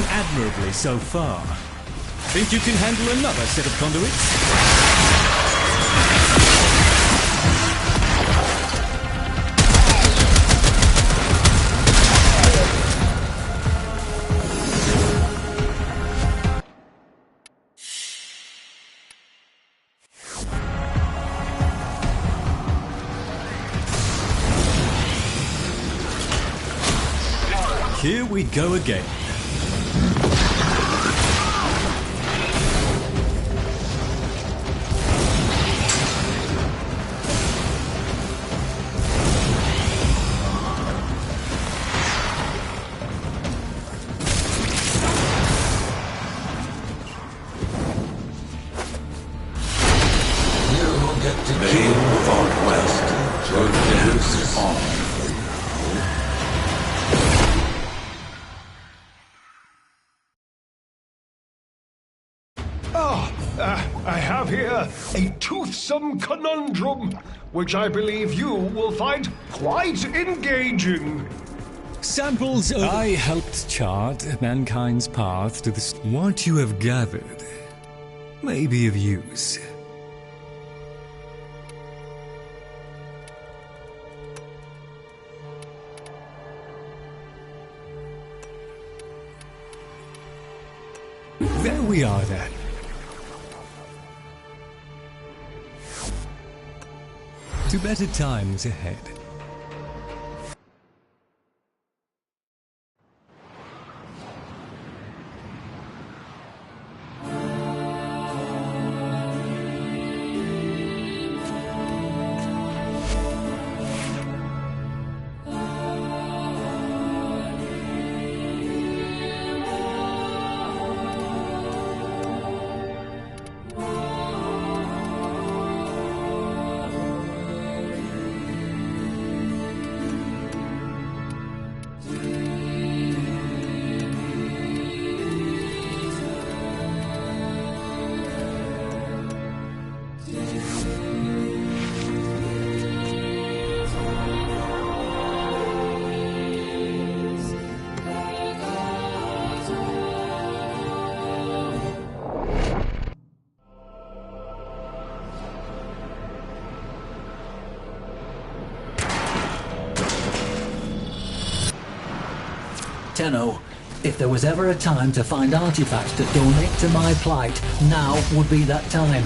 Admirably so far. Think you can handle another set of conduits? Here we go again. I have here a toothsome conundrum, which I believe you will find quite engaging. Samples of... I helped chart mankind's path to this... What you have gathered may be of use. There we are then. To better times ahead. Tenno. If there was ever a time to find artifacts to donate to my plight, now would be that time.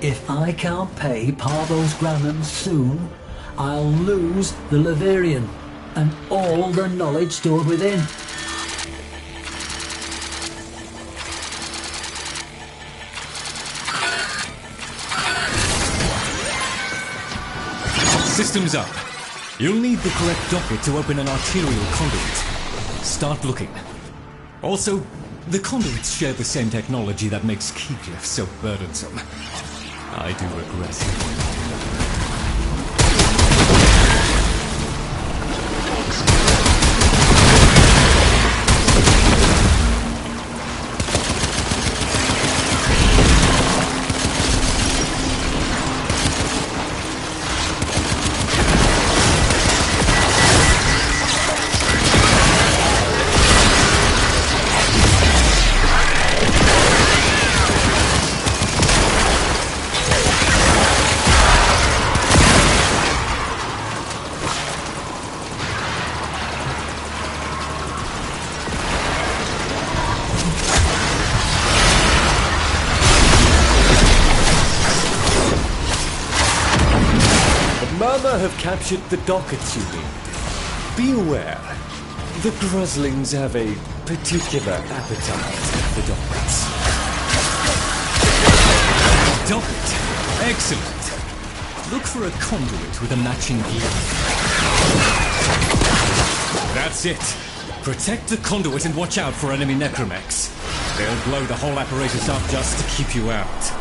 If I can't pay Parvo's Granum soon, I'll lose the Leverian and all the knowledge stored within. Systems up. You'll need the correct docket to open an arterial conduit. Start looking. Also, the conduits share the same technology that makes Keycliff so burdensome. I do regret it. Murmur have captured the dockets you need. Be aware, the Gruslings have a particular appetite for dockets. Docket. Excellent. Look for a conduit with a matching gear. That's it. Protect the conduit and watch out for enemy necromechs. They'll blow the whole apparatus up just to keep you out.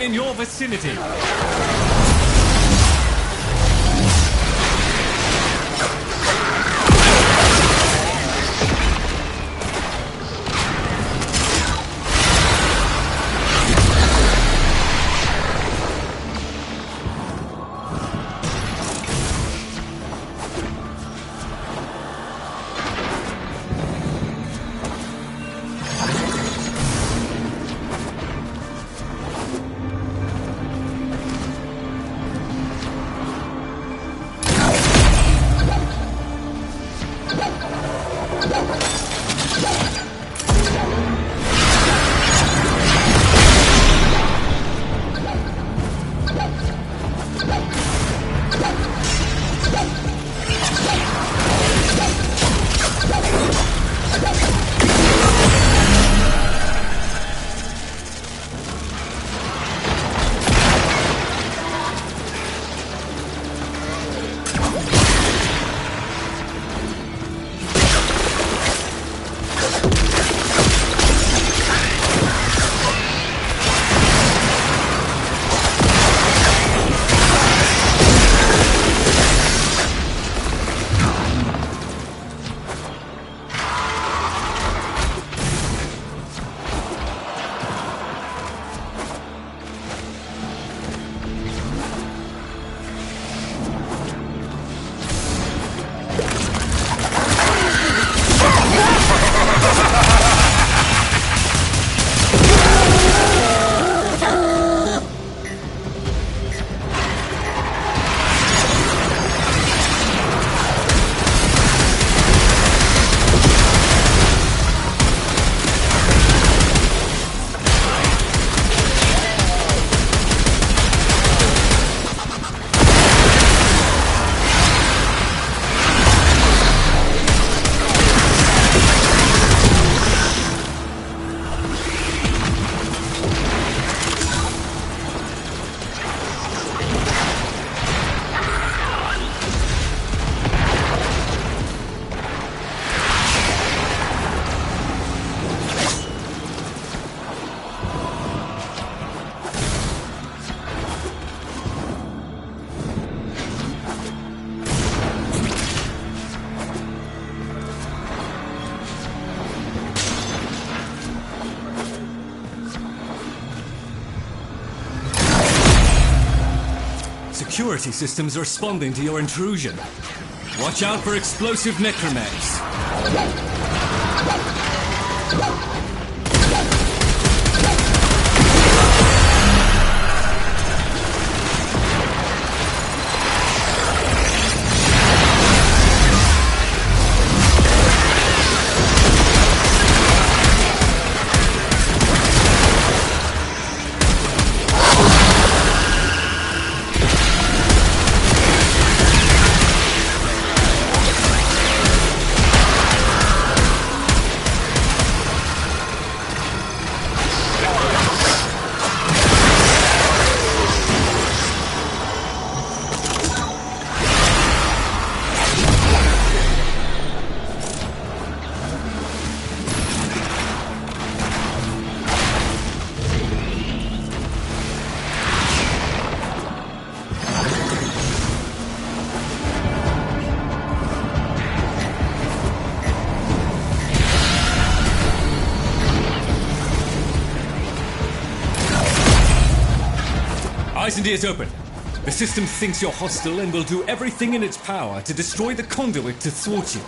In your vicinity. security systems responding to your intrusion. Watch out for explosive necromags. Eyes and ears open. The system thinks you're hostile and will do everything in its power to destroy the conduit to thwart you.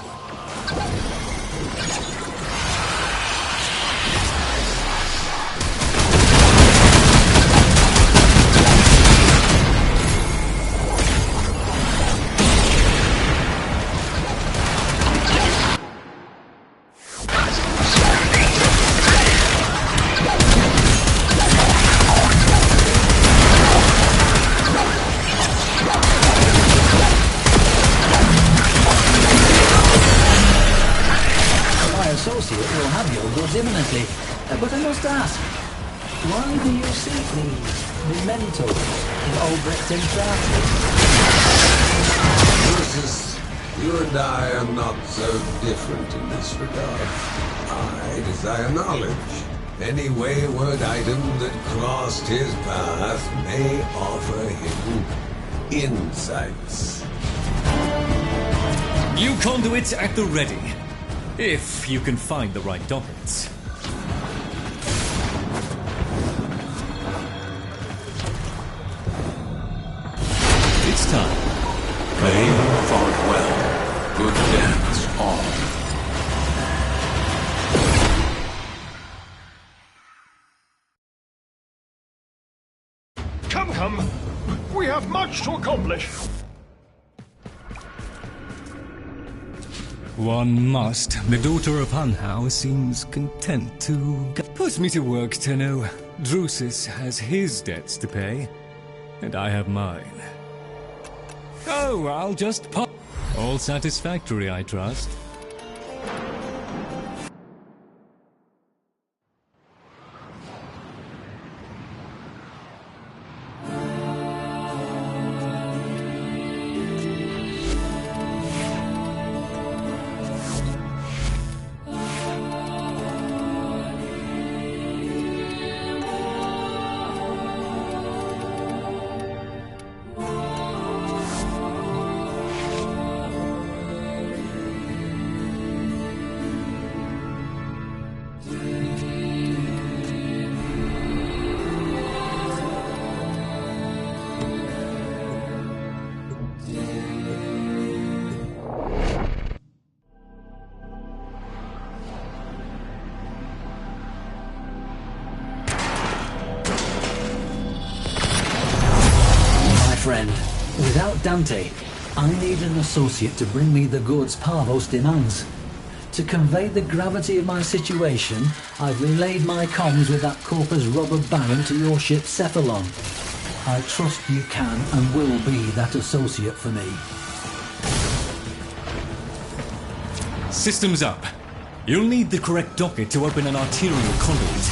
Will have your goods imminently, but I must ask, why do you seek these mementos in Albrecht and Crafted? Ursus, you and I are not so different in this regard. I desire knowledge. Any wayward item that crossed his path may offer him insights. New conduits at the ready. If you can find the right dockets. It's time. They fought well. Good dance all. Come. We have much to accomplish. One must. The daughter of Hunhau seems content to... Put me to work, Tenno. Drusus has his debts to pay, and I have mine. Oh, I'll just pop. All satisfactory, I trust. Friend, without Dante, I need an associate to bring me the goods Parvos demands. To convey the gravity of my situation, I've relayed my comms with that Corpus robber baron to your ship Cephalon. I trust you can and will be that associate for me. Systems up. You'll need the correct docket to open an arterial conduit.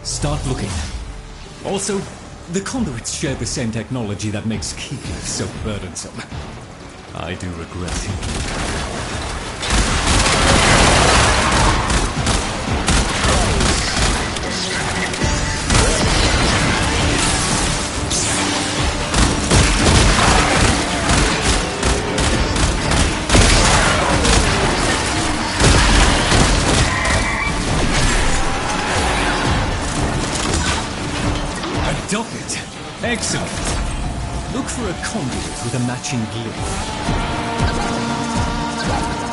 Start looking. Also, the conduits share the same technology that makes Keeper so burdensome. I do regret it. Docket. Excellent. Look for a conduit with a matching glyph.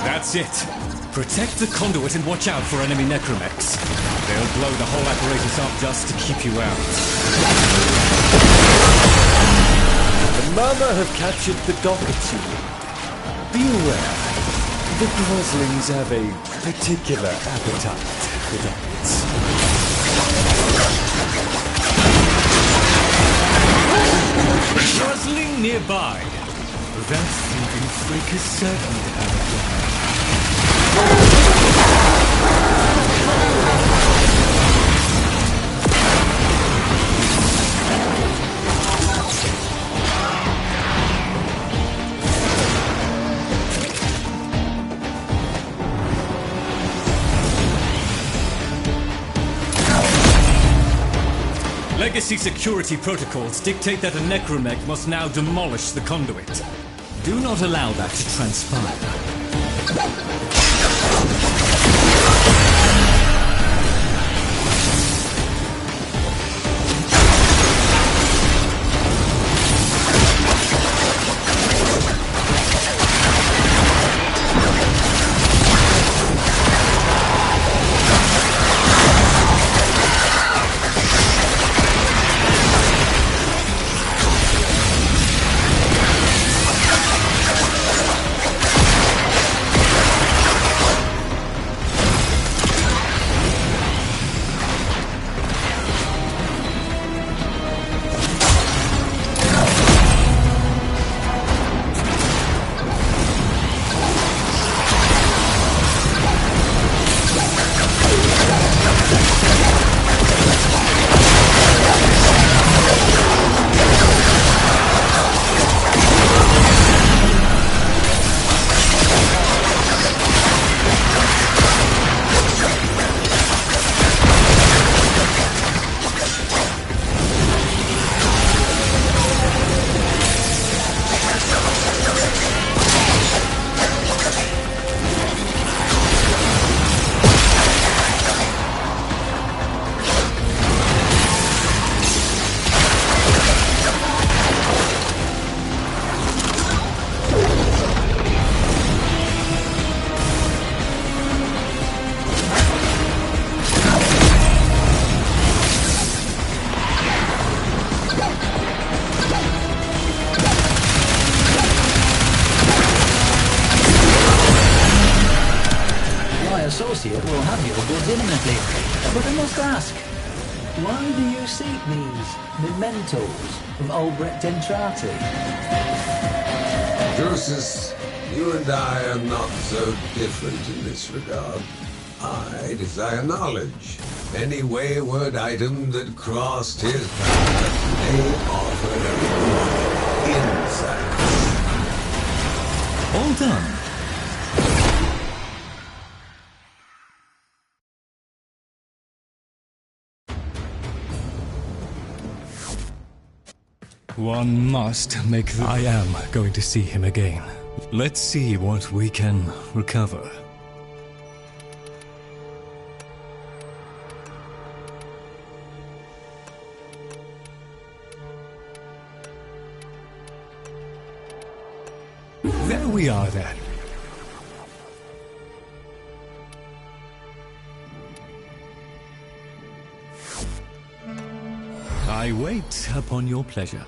That's it. Protect the conduit and watch out for enemy necromechs. They'll blow the whole apparatus up just to keep you out. The Murmur have captured the Dockets. Be aware, the Groslings have a particular appetite for Dockets. Grosling nearby. That thieving freak is certain to have a plan. Legacy security protocols dictate that a necromech must now demolish the conduit. Do not allow that to transpire. Associate will have your goods imminently, but I must ask, why do you seek these mementos of Albrecht Entrati? Drusus, you and I are not so different in this regard. I desire knowledge. Any wayward item that crossed his path may offer insights. All done. One must make the... I am going to see him again. Let's see what we can recover. There we are then. I wait upon your pleasure.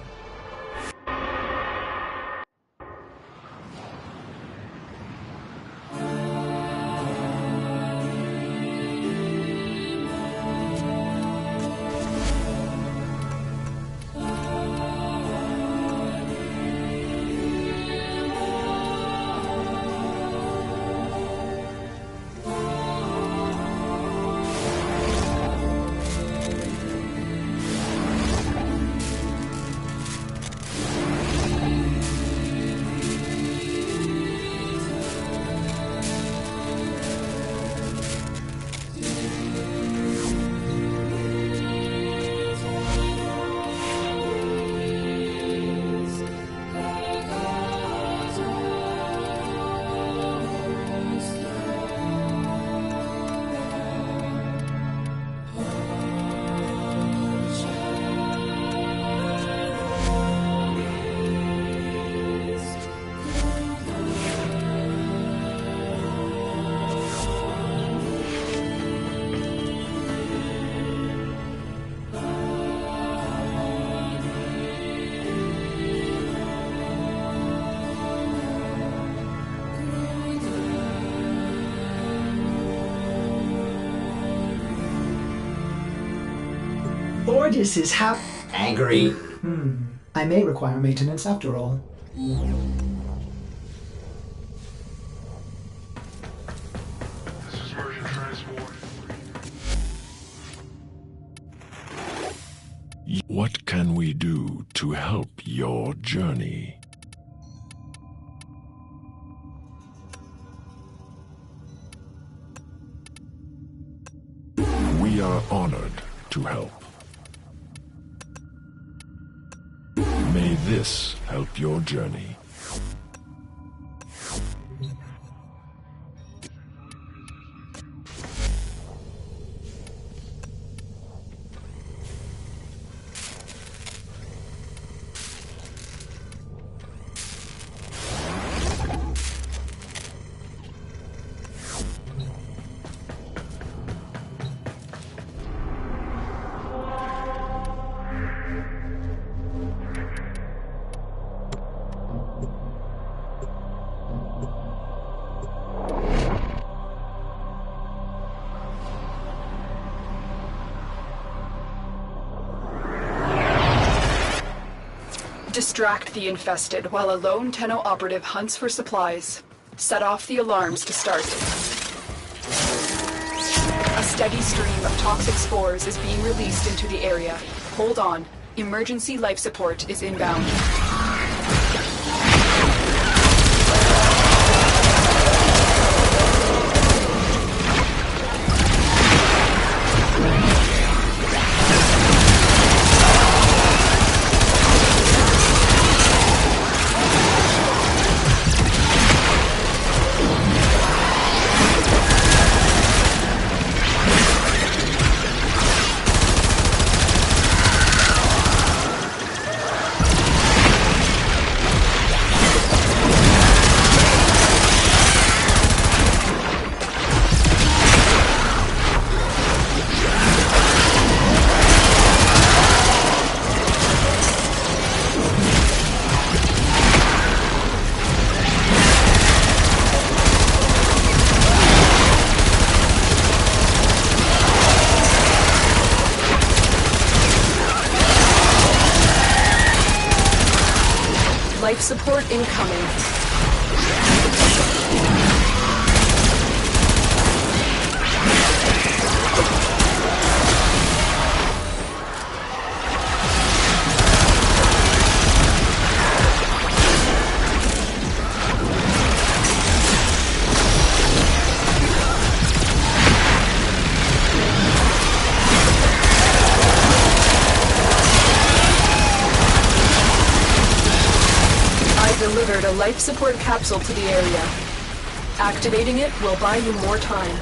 Gorgeous is angry. I may require maintenance after all. What can we do to help your journey? We are honored to help. May this help your journey. Distract the infested while a lone Tenno operative hunts for supplies. Set off the alarms to start. A steady stream of toxic spores is being released into the area. Hold on. Emergency life support is inbound. Life support incoming. Delivered a life support capsule to the area. Activating it will buy you more time.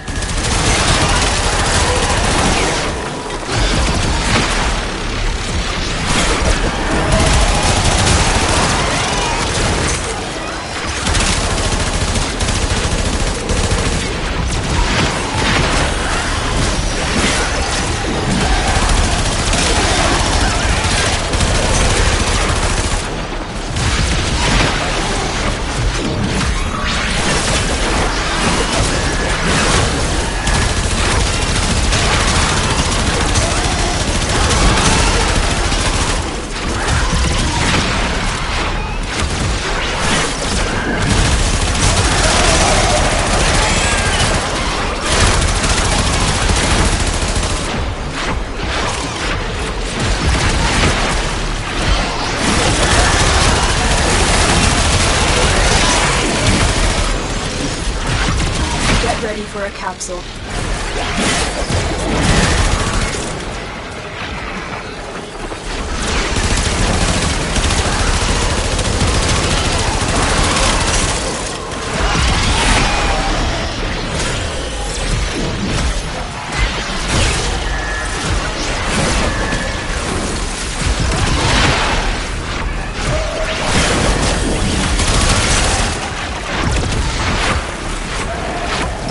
Ready for a capsule.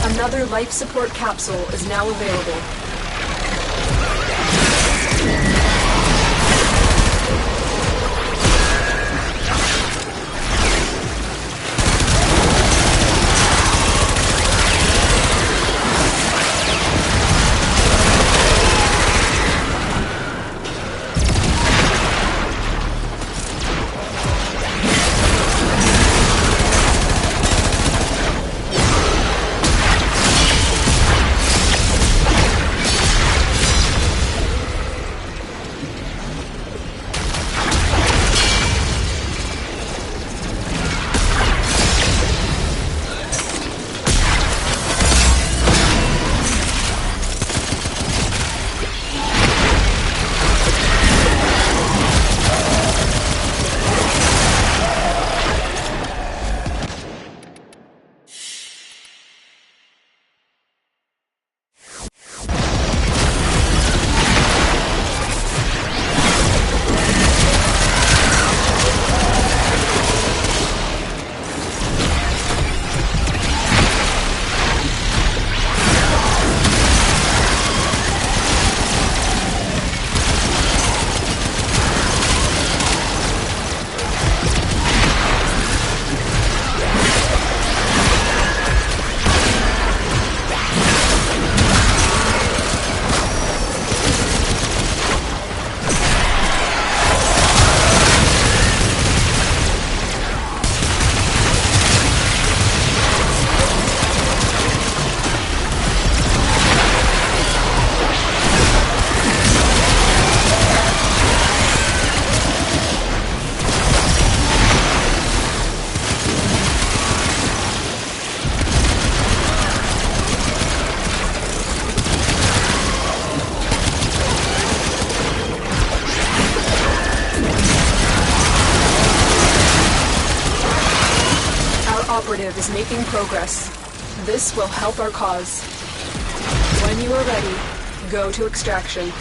Another life support capsule is now available. initiative is making progress. This will help our cause. When you are ready, go to extraction.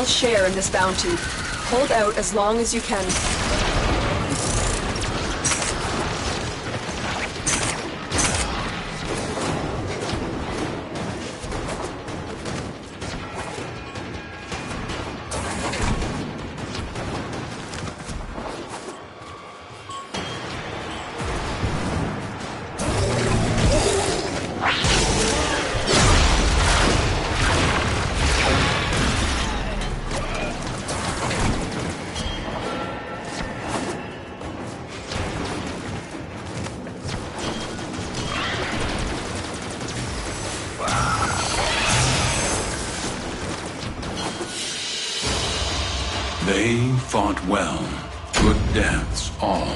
all share in this bounty. Hold out as long as you can. They fought well. Good deaths all.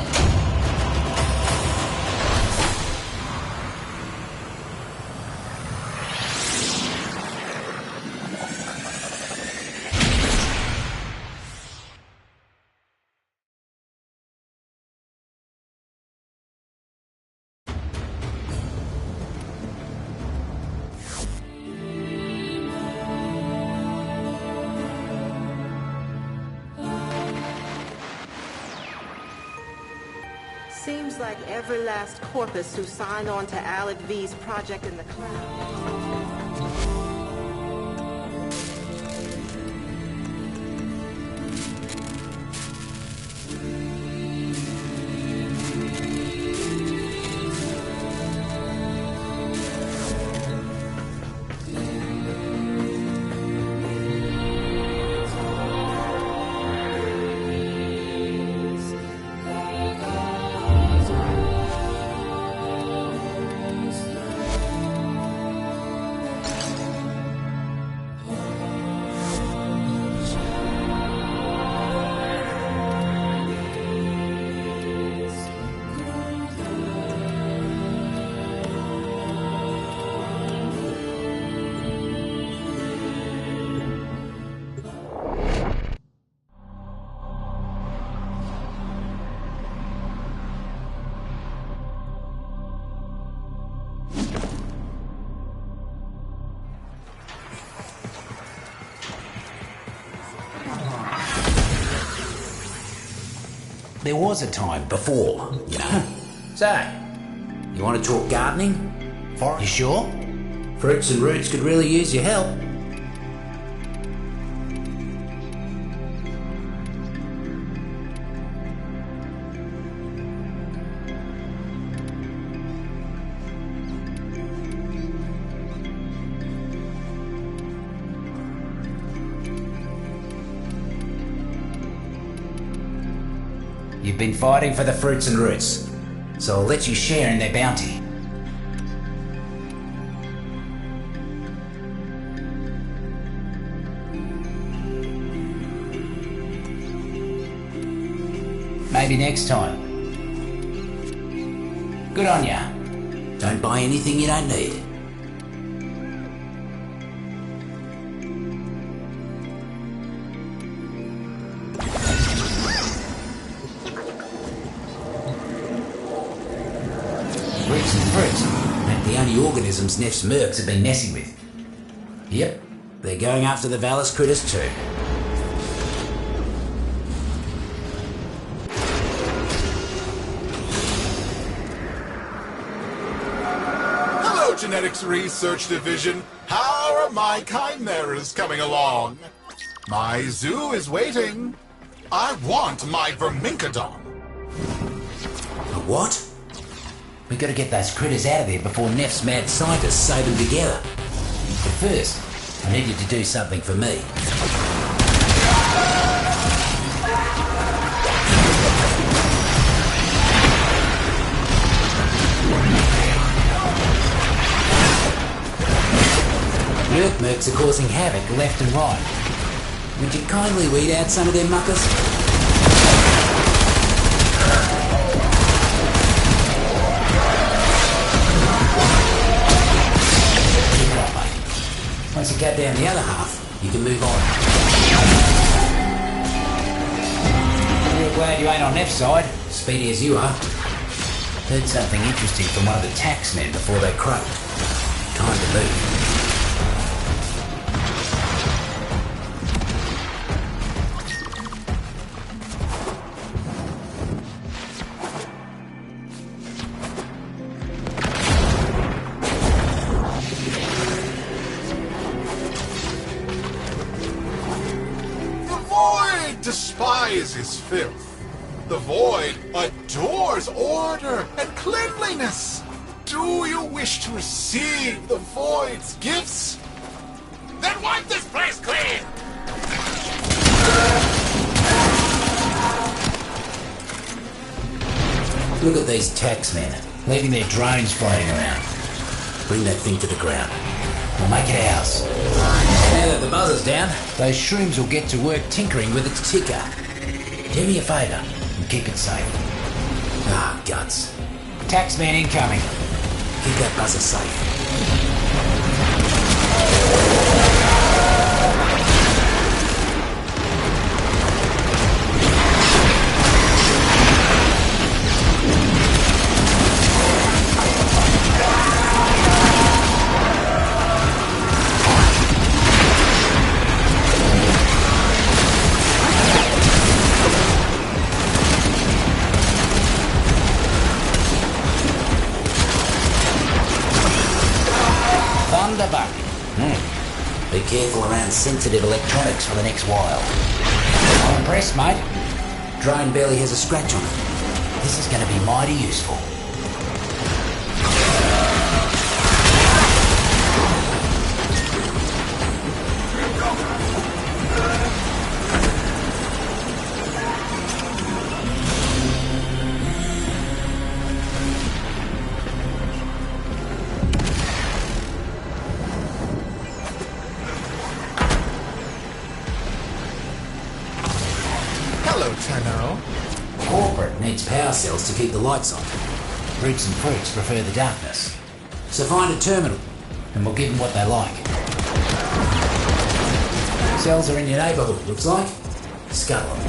Seems like every last corpus who signed on to Alec V's project in the cloud. There was a time before, you know. So, you want to talk gardening? You sure? Fruits and roots could really use your help. You've been fighting for the fruits and roots, so I'll let you share in their bounty. Maybe next time. Good on ya. Don't buy anything you don't need. Roots and fruit ain't the only organisms Neff's mercs have been messing with. Yep, they're going after the Valis critters too. Hello, Genetics Research Division. How are my chimeras coming along? My zoo is waiting. I want my Vermincodon. A what? We gotta get those critters out of there before Neff's mad scientists sew them together. But first, I need you to do something for me. Mercs are causing havoc left and right. Would you kindly weed out some of their muckers? Once you cut down the other half, you can move on. I'm real glad you ain't on Neff's side, speedy as you are. Heard something interesting from one of the taxmen before they croaked. Time to move. despises filth. The Void adores order and cleanliness. Do you wish to receive the Void's gifts? Then wipe this place clean! Look at these tax men, leaving their drones floating around. Bring that thing to the ground. We'll make it ours. Now that the buzzer's down, those shrooms will get to work tinkering with its ticker. Do me a favour and keep it safe. Ah, guts. Taxman incoming. Keep that buzzer safe. Be careful around sensitive electronics for the next while. I'm impressed, mate. Drone barely has a scratch on it. This is going to be mighty useful. Corporate needs power cells to keep the lights on. Roots and fruits prefer the darkness. So find a terminal, and we'll give them what they like. Cells are in your neighbourhood, looks like. Scuttle them.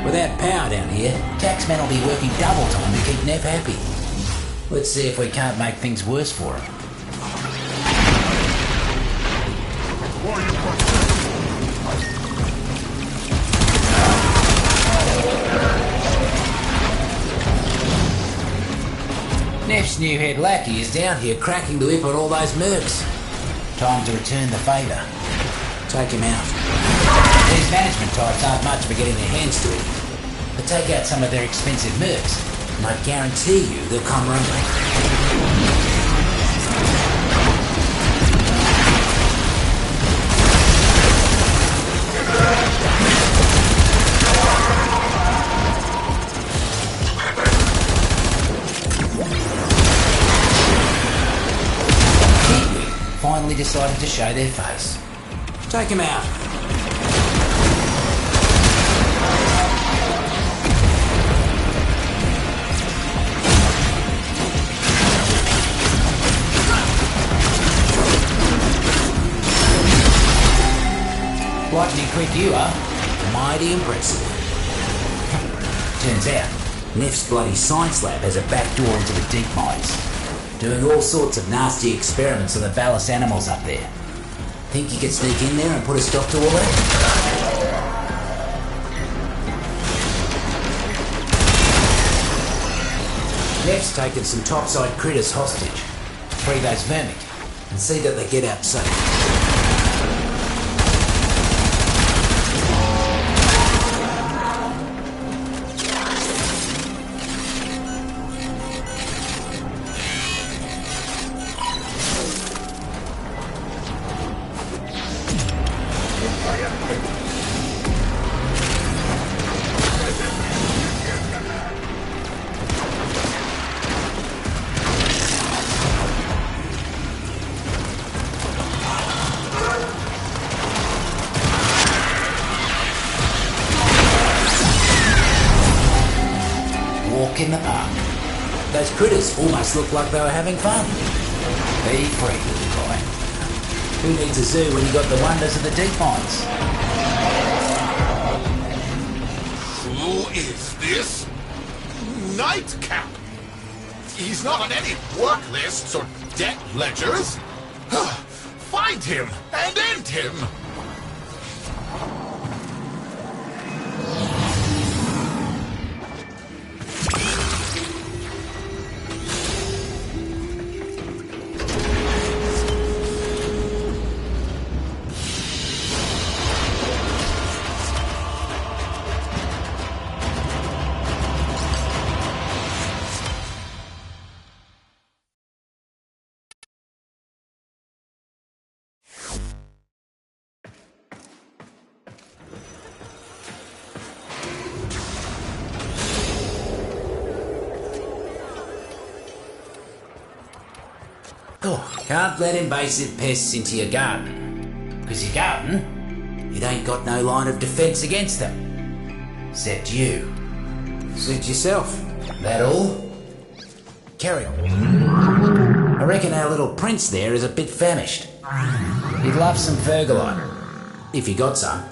Without power down here, taxmen will be working double time to keep Neff happy. Let's see if we can't make things worse for him. Neff's new head lackey is down here cracking the whip on all those mercs. Time to return the favour. Take him out. These management types aren't much for getting their hands to it. But take out some of their expensive mercs, and I guarantee you they'll come rumbling. Finally decided to show their face. Take him out. Lightning quick you are. Mighty impressive. Turns out, Neff's bloody science lab has a back door into the deep mines. Doing all sorts of nasty experiments on the ballast animals up there. Think you could sneak in there and put a stop to all that? Neff's taken some topside critters hostage. Free those vermin and see that they get out safe. Those critters almost looked like they were having fun. Be free, little boy. Who needs a zoo when you got the wonders of the deep mines? Who is this? Nightcap! He's not on any work lists or debt ledgers. Find him and end him! Oh, can't let invasive pests into your garden. Because your garden, it ain't got no line of defence against them. Except you. Suit yourself. That all? Carry on. I reckon our little prince there is a bit famished. He'd love some Fergalite. If you got some.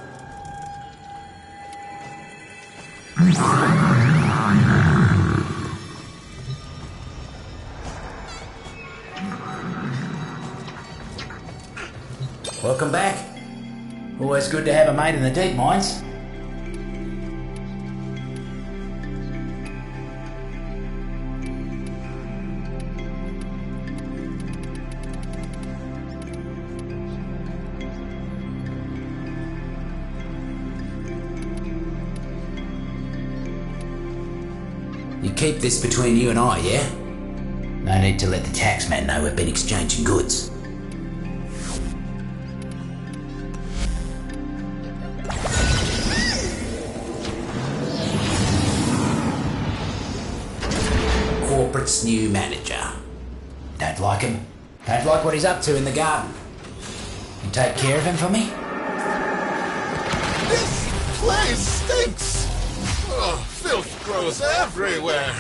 Welcome back. Always good to have a mate in the deep mines. You keep this between you and I, yeah? No need to let the taxman know we've been exchanging goods. Corporate's new manager. Don't like him. Don't like what he's up to in the garden. You take care of him for me? This place stinks! Oh, filth grows everywhere.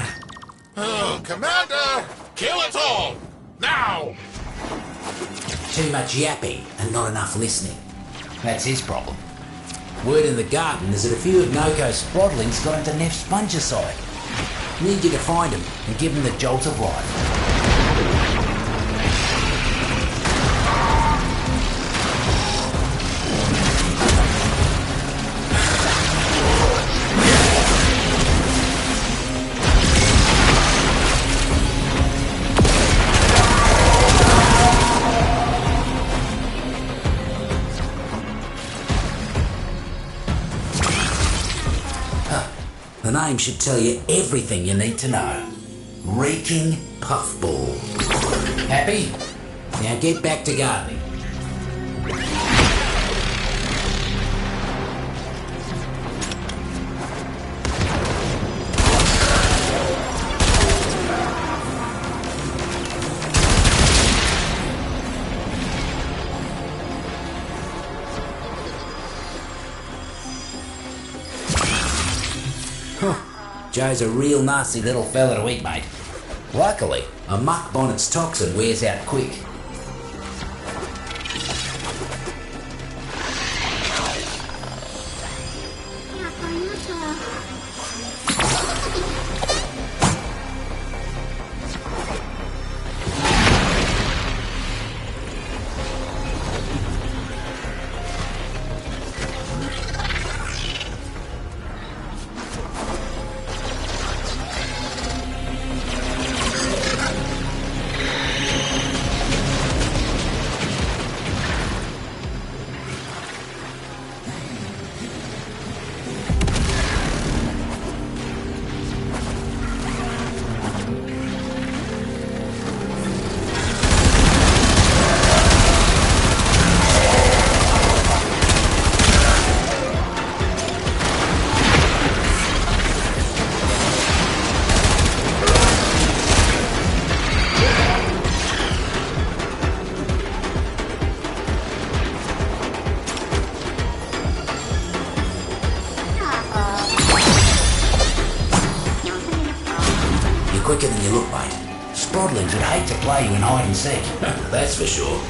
Oh, Commander, kill it all! Now! Too much yapping and not enough listening. That's his problem. Word in the garden is that a few of Nokko's sproddlings got into Neff's fungicide. Need you to find him and give him the jolt of life. The name should tell you everything you need to know. Reeking Puffball. Happy? Now get back to gardening. Joe's a real nasty little fella to eat, mate. Luckily, a muck bonnet's toxin wears out quick. outplay you in hide and seek. That's for sure.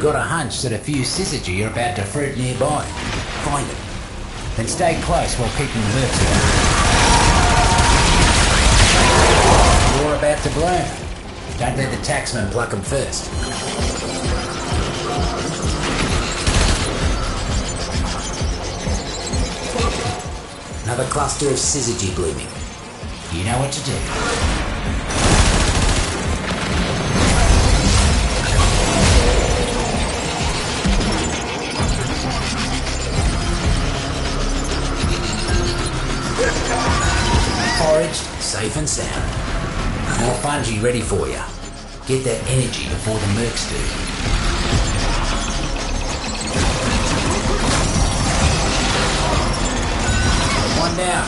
Got a hunch that a few syzygy are about to fruit nearby. Find it. Then stay close while keeping the mercs away. War about to bloom. Don't let the taxman pluck them first. Another cluster of syzygy blooming. You know what to do. Foraged, safe and sound. More fungi ready for you. Get that energy before the mercs do. One down.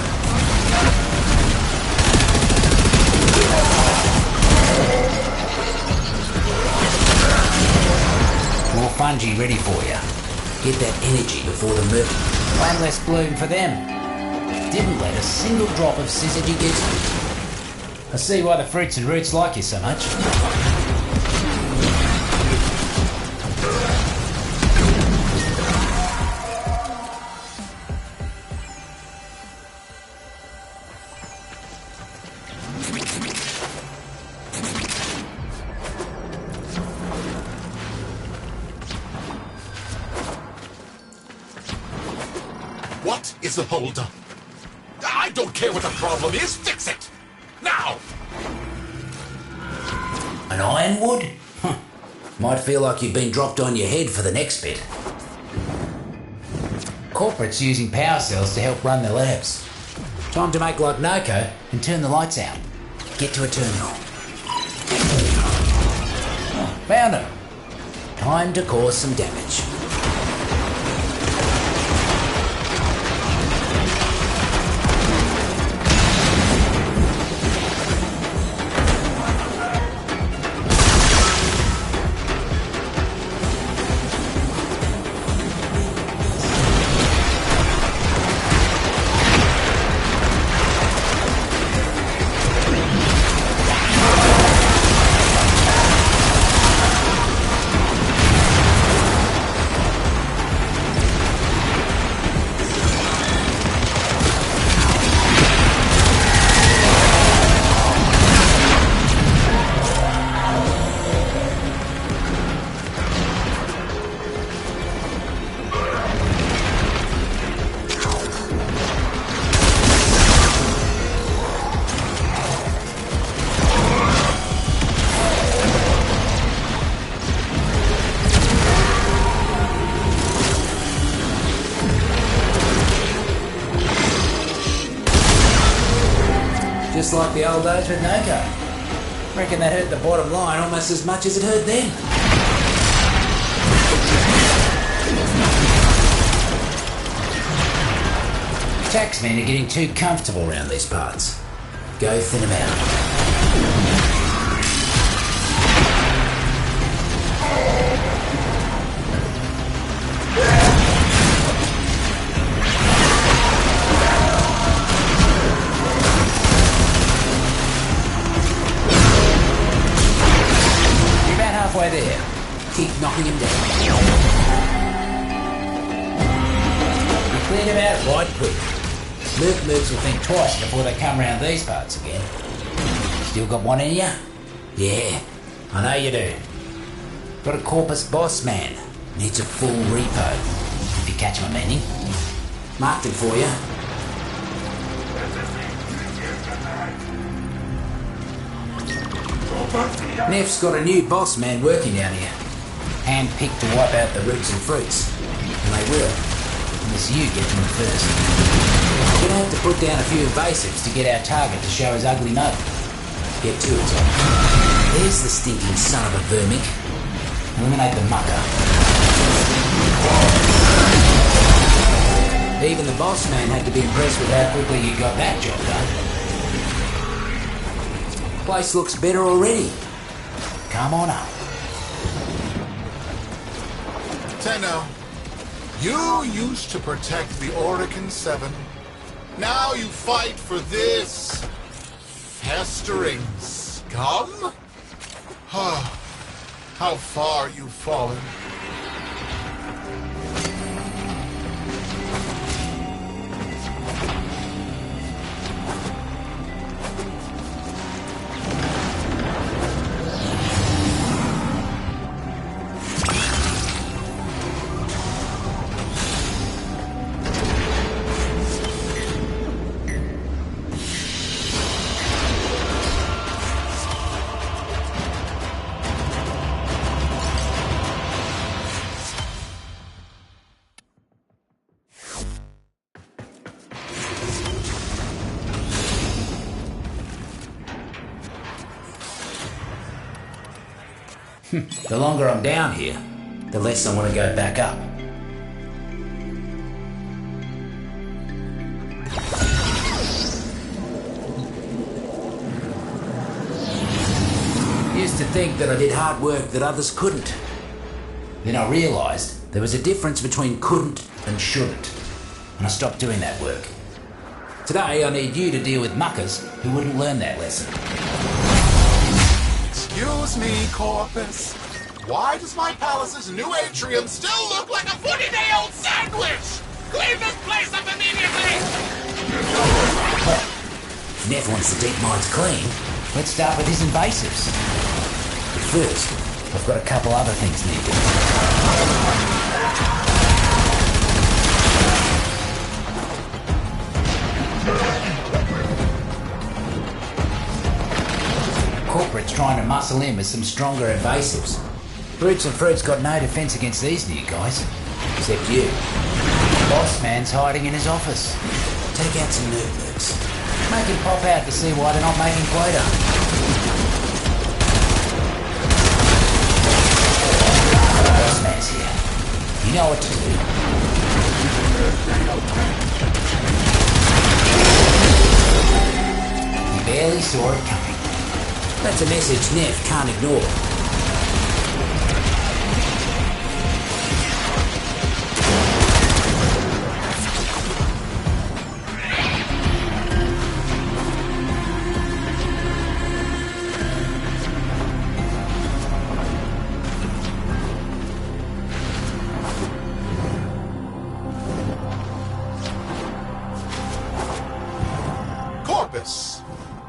More fungi ready for you. Get that energy before the mercs. One less bloom for them. Didn't let a single drop of syzygy get to. I see why the fruits and roots like you so much. What is the holdup? I don't care what the problem is, fix it! Now! An ironwood? Might feel like you've been dropped on your head for the next bit. Corporate's using power cells to help run their labs. Time to make like Nokko and turn the lights out. Get to a terminal. Found her. Time to cause some damage. Just like the old days with Nokko. Reckon that hurt the bottom line almost as much as it hurt them. Taxmen are getting too comfortable around these parts. Go thin them out. Halfway there. Keep knocking him down. We cleared him out right quick. Mercs will think twice before they come round these parts again. Still got one in ya? Yeah, I know you do. Got a Corpus boss man. Needs a full repo. If you catch my meaning. Marked it for you. Neff's got a new boss man working down here. Hand-picked to wipe out the roots and fruits. And they will. Unless you get them first. We're gonna have to put down a few evasives to get our target to show his ugly nose. Get to it, Tom. There's the stinking son of a vermic. Eliminate the mucker. Even the boss man had to be impressed with how quickly you got that job done. Place looks better already. Come on up. Tenno, you used to protect the Oregon 7. Now you fight for this festering scum? How far you've fallen. The longer I'm down here, the less I want to go back up. Used to think that I did hard work that others couldn't. Then I realised there was a difference between couldn't and shouldn't, and I stopped doing that work. Today I need you to deal with muckers who wouldn't learn that lesson. Excuse me, Corpus. Why does my palace's new atrium still look like a 40-day-old sandwich? Clean this place up immediately! If Neff wants the deep mines clean, let's start with his invasives. But first, I've got a couple other things needed. Corporate's trying to muscle in with some stronger invasives. Roots and Fruit's got no defence against these new guys. Except you. Boss man's hiding in his office. Take out some notebooks. Make him pop out to see why they're not making quota. Boss man's here. You know what to do. You barely saw it coming. That's a message Neff can't ignore.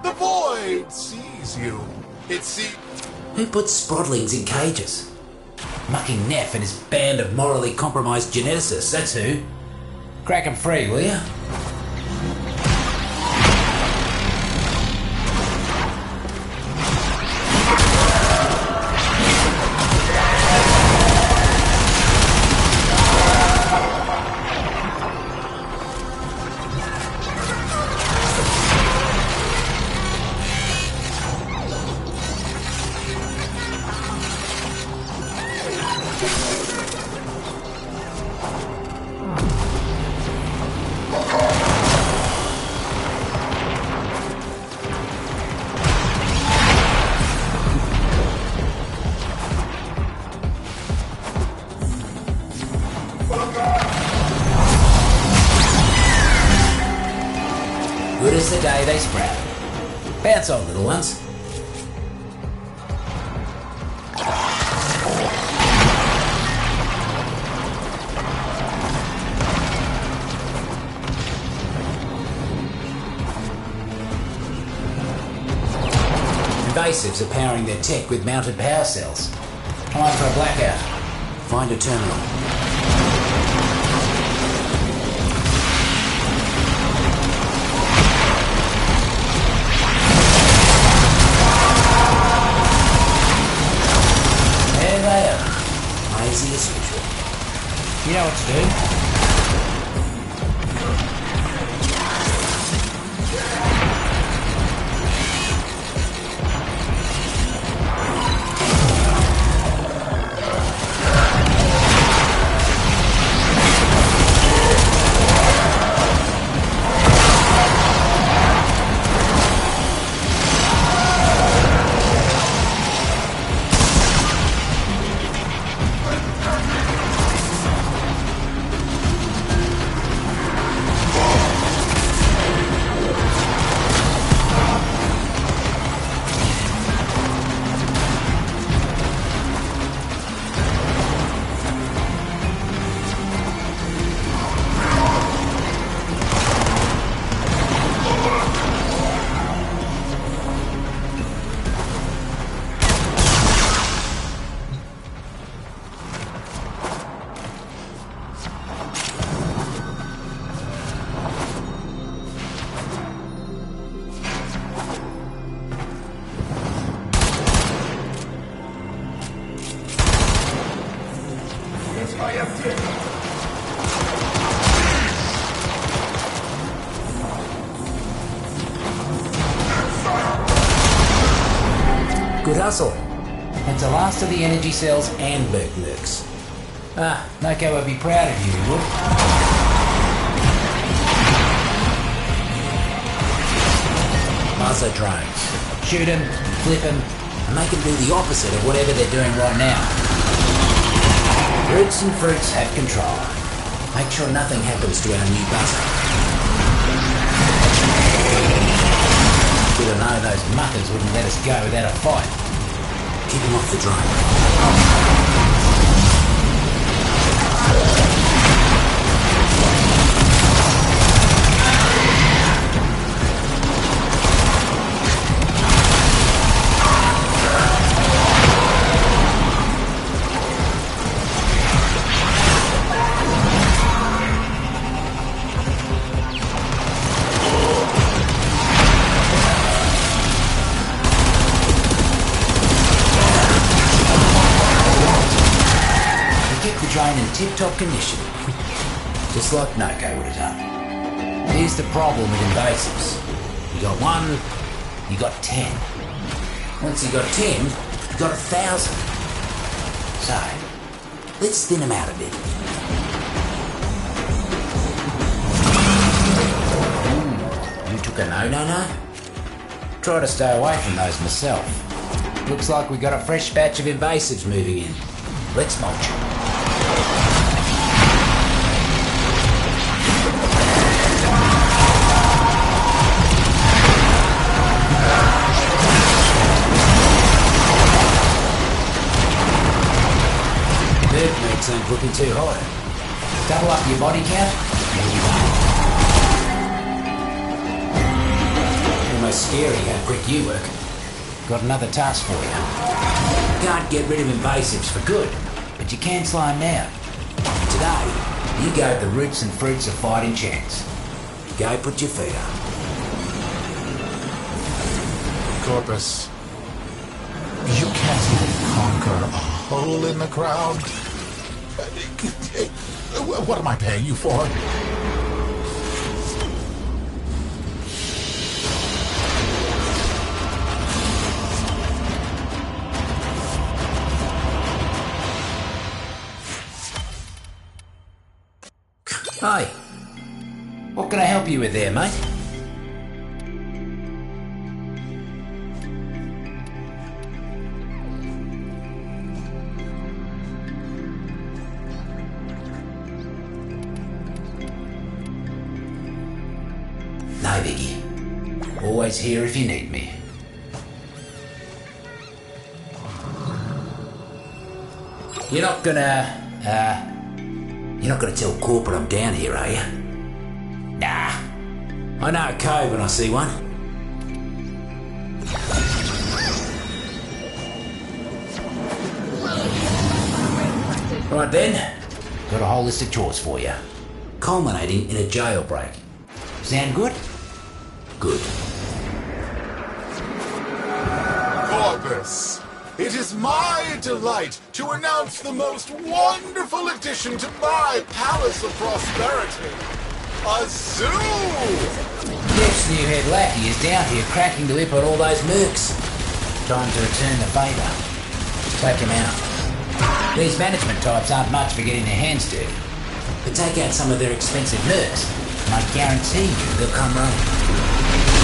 The void sees you. Who puts sproddlings in cages? Mucking Neff and his band of morally compromised geneticists, that's who. Crack 'em free, will ya? Good as the day they sprout. Bounce on, little ones. Invasives are powering their tech with mounted power cells. Come on for a blackout. Find a terminal. Easy as usual. You know what to do. Good hustle. That's the last of the energy cells and Berknooks. Nokko would be proud of you, he would. Buzzer drones. Shoot them, flip them, and make them do the opposite of whatever they're doing right now. Roots and fruits have control. Make sure nothing happens to our new buzzer. Should have known those muckers wouldn't let us go without a fight. Keep him off the drone. Drone in tip-top condition, just like Nokko would have done. Here's the problem with invasives. You got 1, you got 10. Once you got 10, you got 1,000. So, let's thin them out a bit. You took a no? Try to stay away from those myself. Looks like we got a fresh batch of invasives moving in. Let's mulch. Berknooks ain't looking too high. Double up your body count, and you go. Almost scary how quick you work. Got another task for you. Can't get rid of invasives for good, but you can slow them down. Today, you gave the roots and fruits a fighting chance. Go put your feet up. Corpus, you can't even conquer a hole in the crowd. What am I paying you for? Hi. What can I help you with there, mate? No biggie. Always here if you need me. You're not gonna tell corporate I'm down here, are you? Nah. I know a code when I see one. Right then, got a whole list of chores for you, culminating in a jailbreak. Sound good? Good. Corpus, it is my delight to announce the most wonderful addition to my Palace of Prosperity. A zoo! Jeff's new head lackey is down here cracking the whip on all those mercs. Time to return the favour. Take him out. These management types aren't much for getting their hands dirty. But take out some of their expensive mercs, and I guarantee you they'll come running.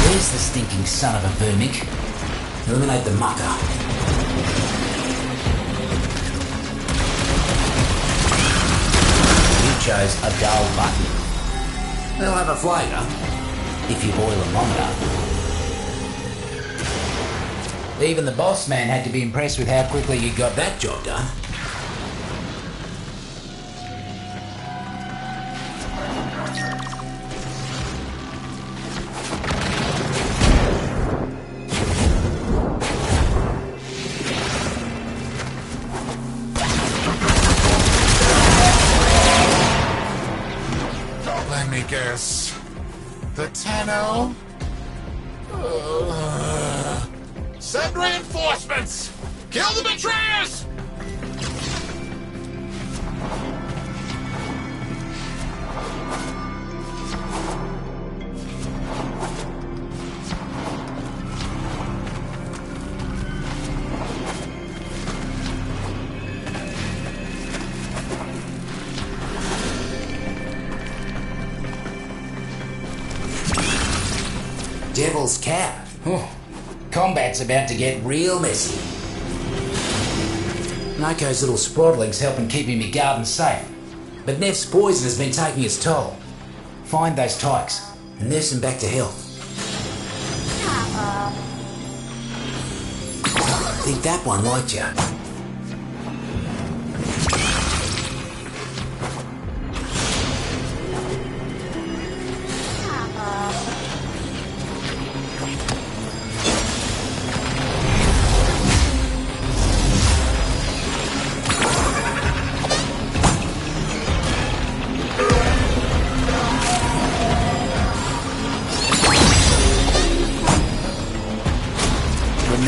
There's the stinking son of a vermic. Eliminate the mucker. You chose a dull button. They'll have a flavour, if you boil them long enough. Even the boss man had to be impressed with how quickly you got that job done. Guess the Tenno. Send reinforcements! Kill the betrayers! Devil's Cap. Combat's about to get real messy. Nokko's little sproddling's helping keeping me garden safe, but Neff's poison has been taking its toll. Find those tykes and nurse them back to health. I think that one liked you.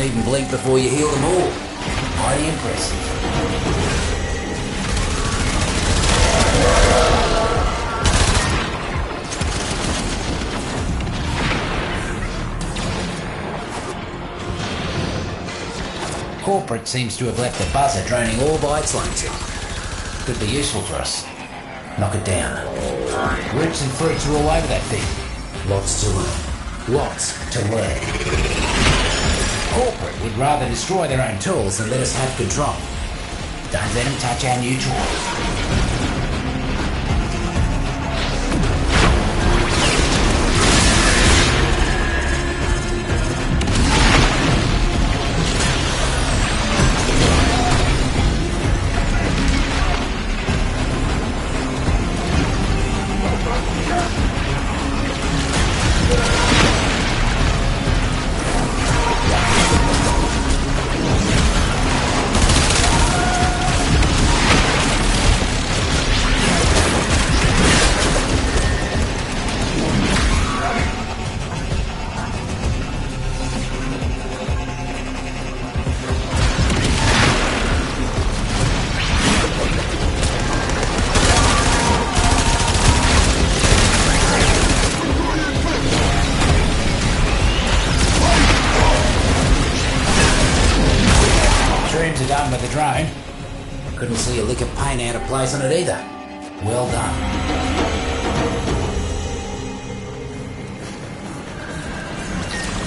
Even blink before you heal them all. Mighty impressive. Corporate seems to have left the buzzer droning all by its longitude. Could be useful for us. Knock it down. Roots and fruits are all over that thing. Lots to learn. Lots to learn. Corporate would rather destroy their own tools than let us have control. Don't let them touch our new tools. Are done with the drone. Couldn't see a lick of paint out of place on it either. Well done.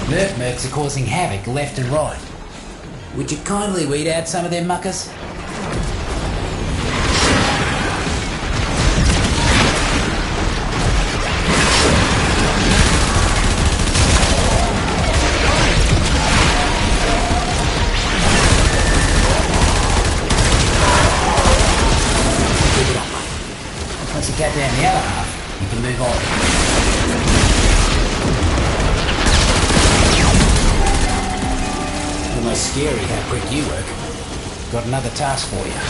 Nerf mercs are causing havoc left and right. Would you kindly weed out some of them muckers? Once you get down the other half, you can move on. Almost scary how quick you work. Got another task for you.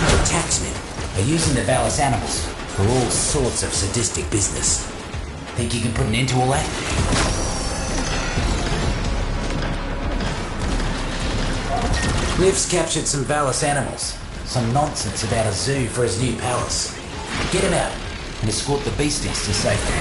The taxmen are using the Valis animals for all sorts of sadistic business. Think you can put an end to all that? Cliff's captured some Valis animals. Some nonsense about a zoo for his new palace. Get him out and escort the beasties to safety.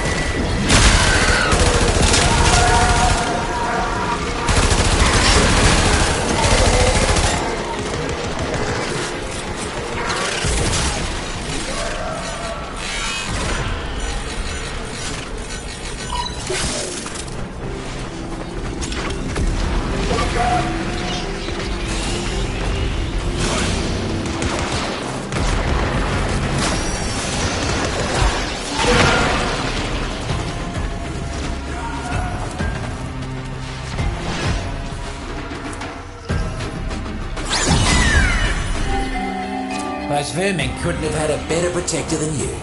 Those vermin couldn't have had a better protector than you.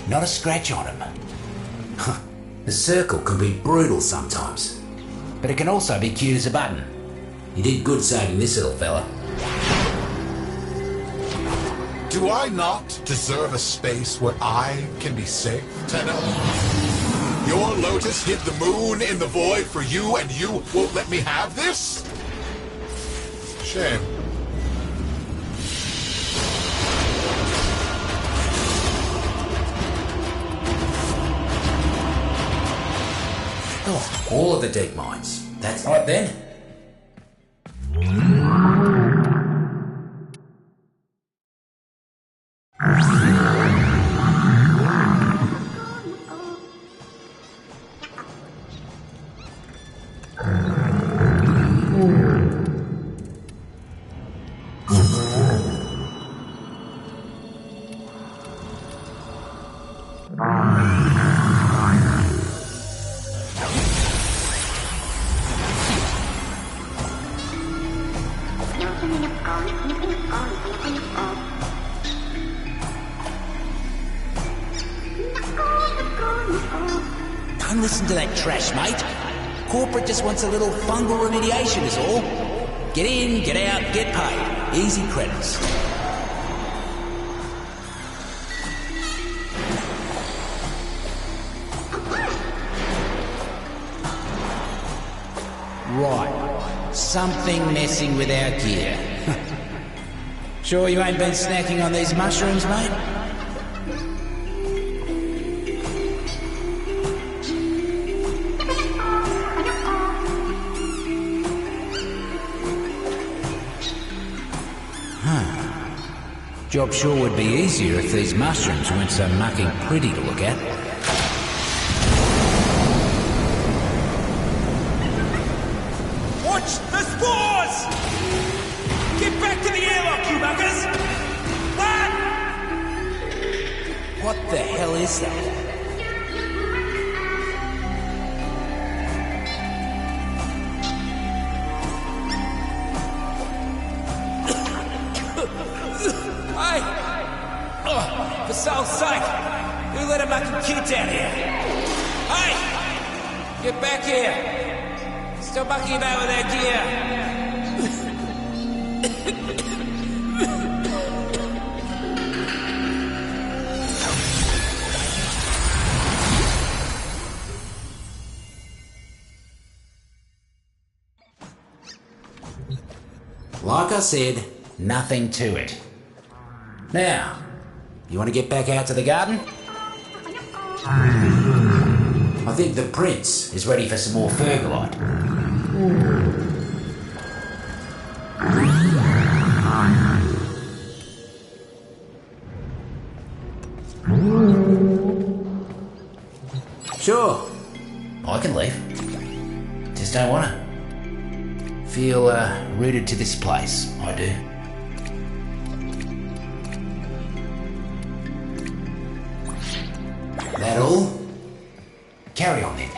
Not a scratch on him. The circle can be brutal sometimes, but it can also be cute as a button. You did good saving this little fella. Do I not deserve a space where I can be safe, Tenno? Your Lotus hid the moon in the void for you, and you won't let me have this? Shame. Oh, all of the dead mines. That's right then. Don't listen to that trash, mate. Corporate just wants a little fungal remediation is all. Get in, get out, get paid. Easy credits. Right. Something messing with our gear. Sure you ain't been snacking on these mushrooms, mate? Job sure would be easier if these mushrooms weren't so mucking pretty to look at. Watch the spores! Get back to the airlock, you muckers! Run! What the hell is that? Hey! Oh, for soul's sake! Who let a mucking kid down here? Hey! Get back here! Stop mucking about with our gear! Like I said, nothing to it. Now, you want to get back out to the garden? I think the prince is ready for some more Fergalite. Sure, I can leave. Just don't want to. Feel rooted to this place, I do. That all? Carry on then.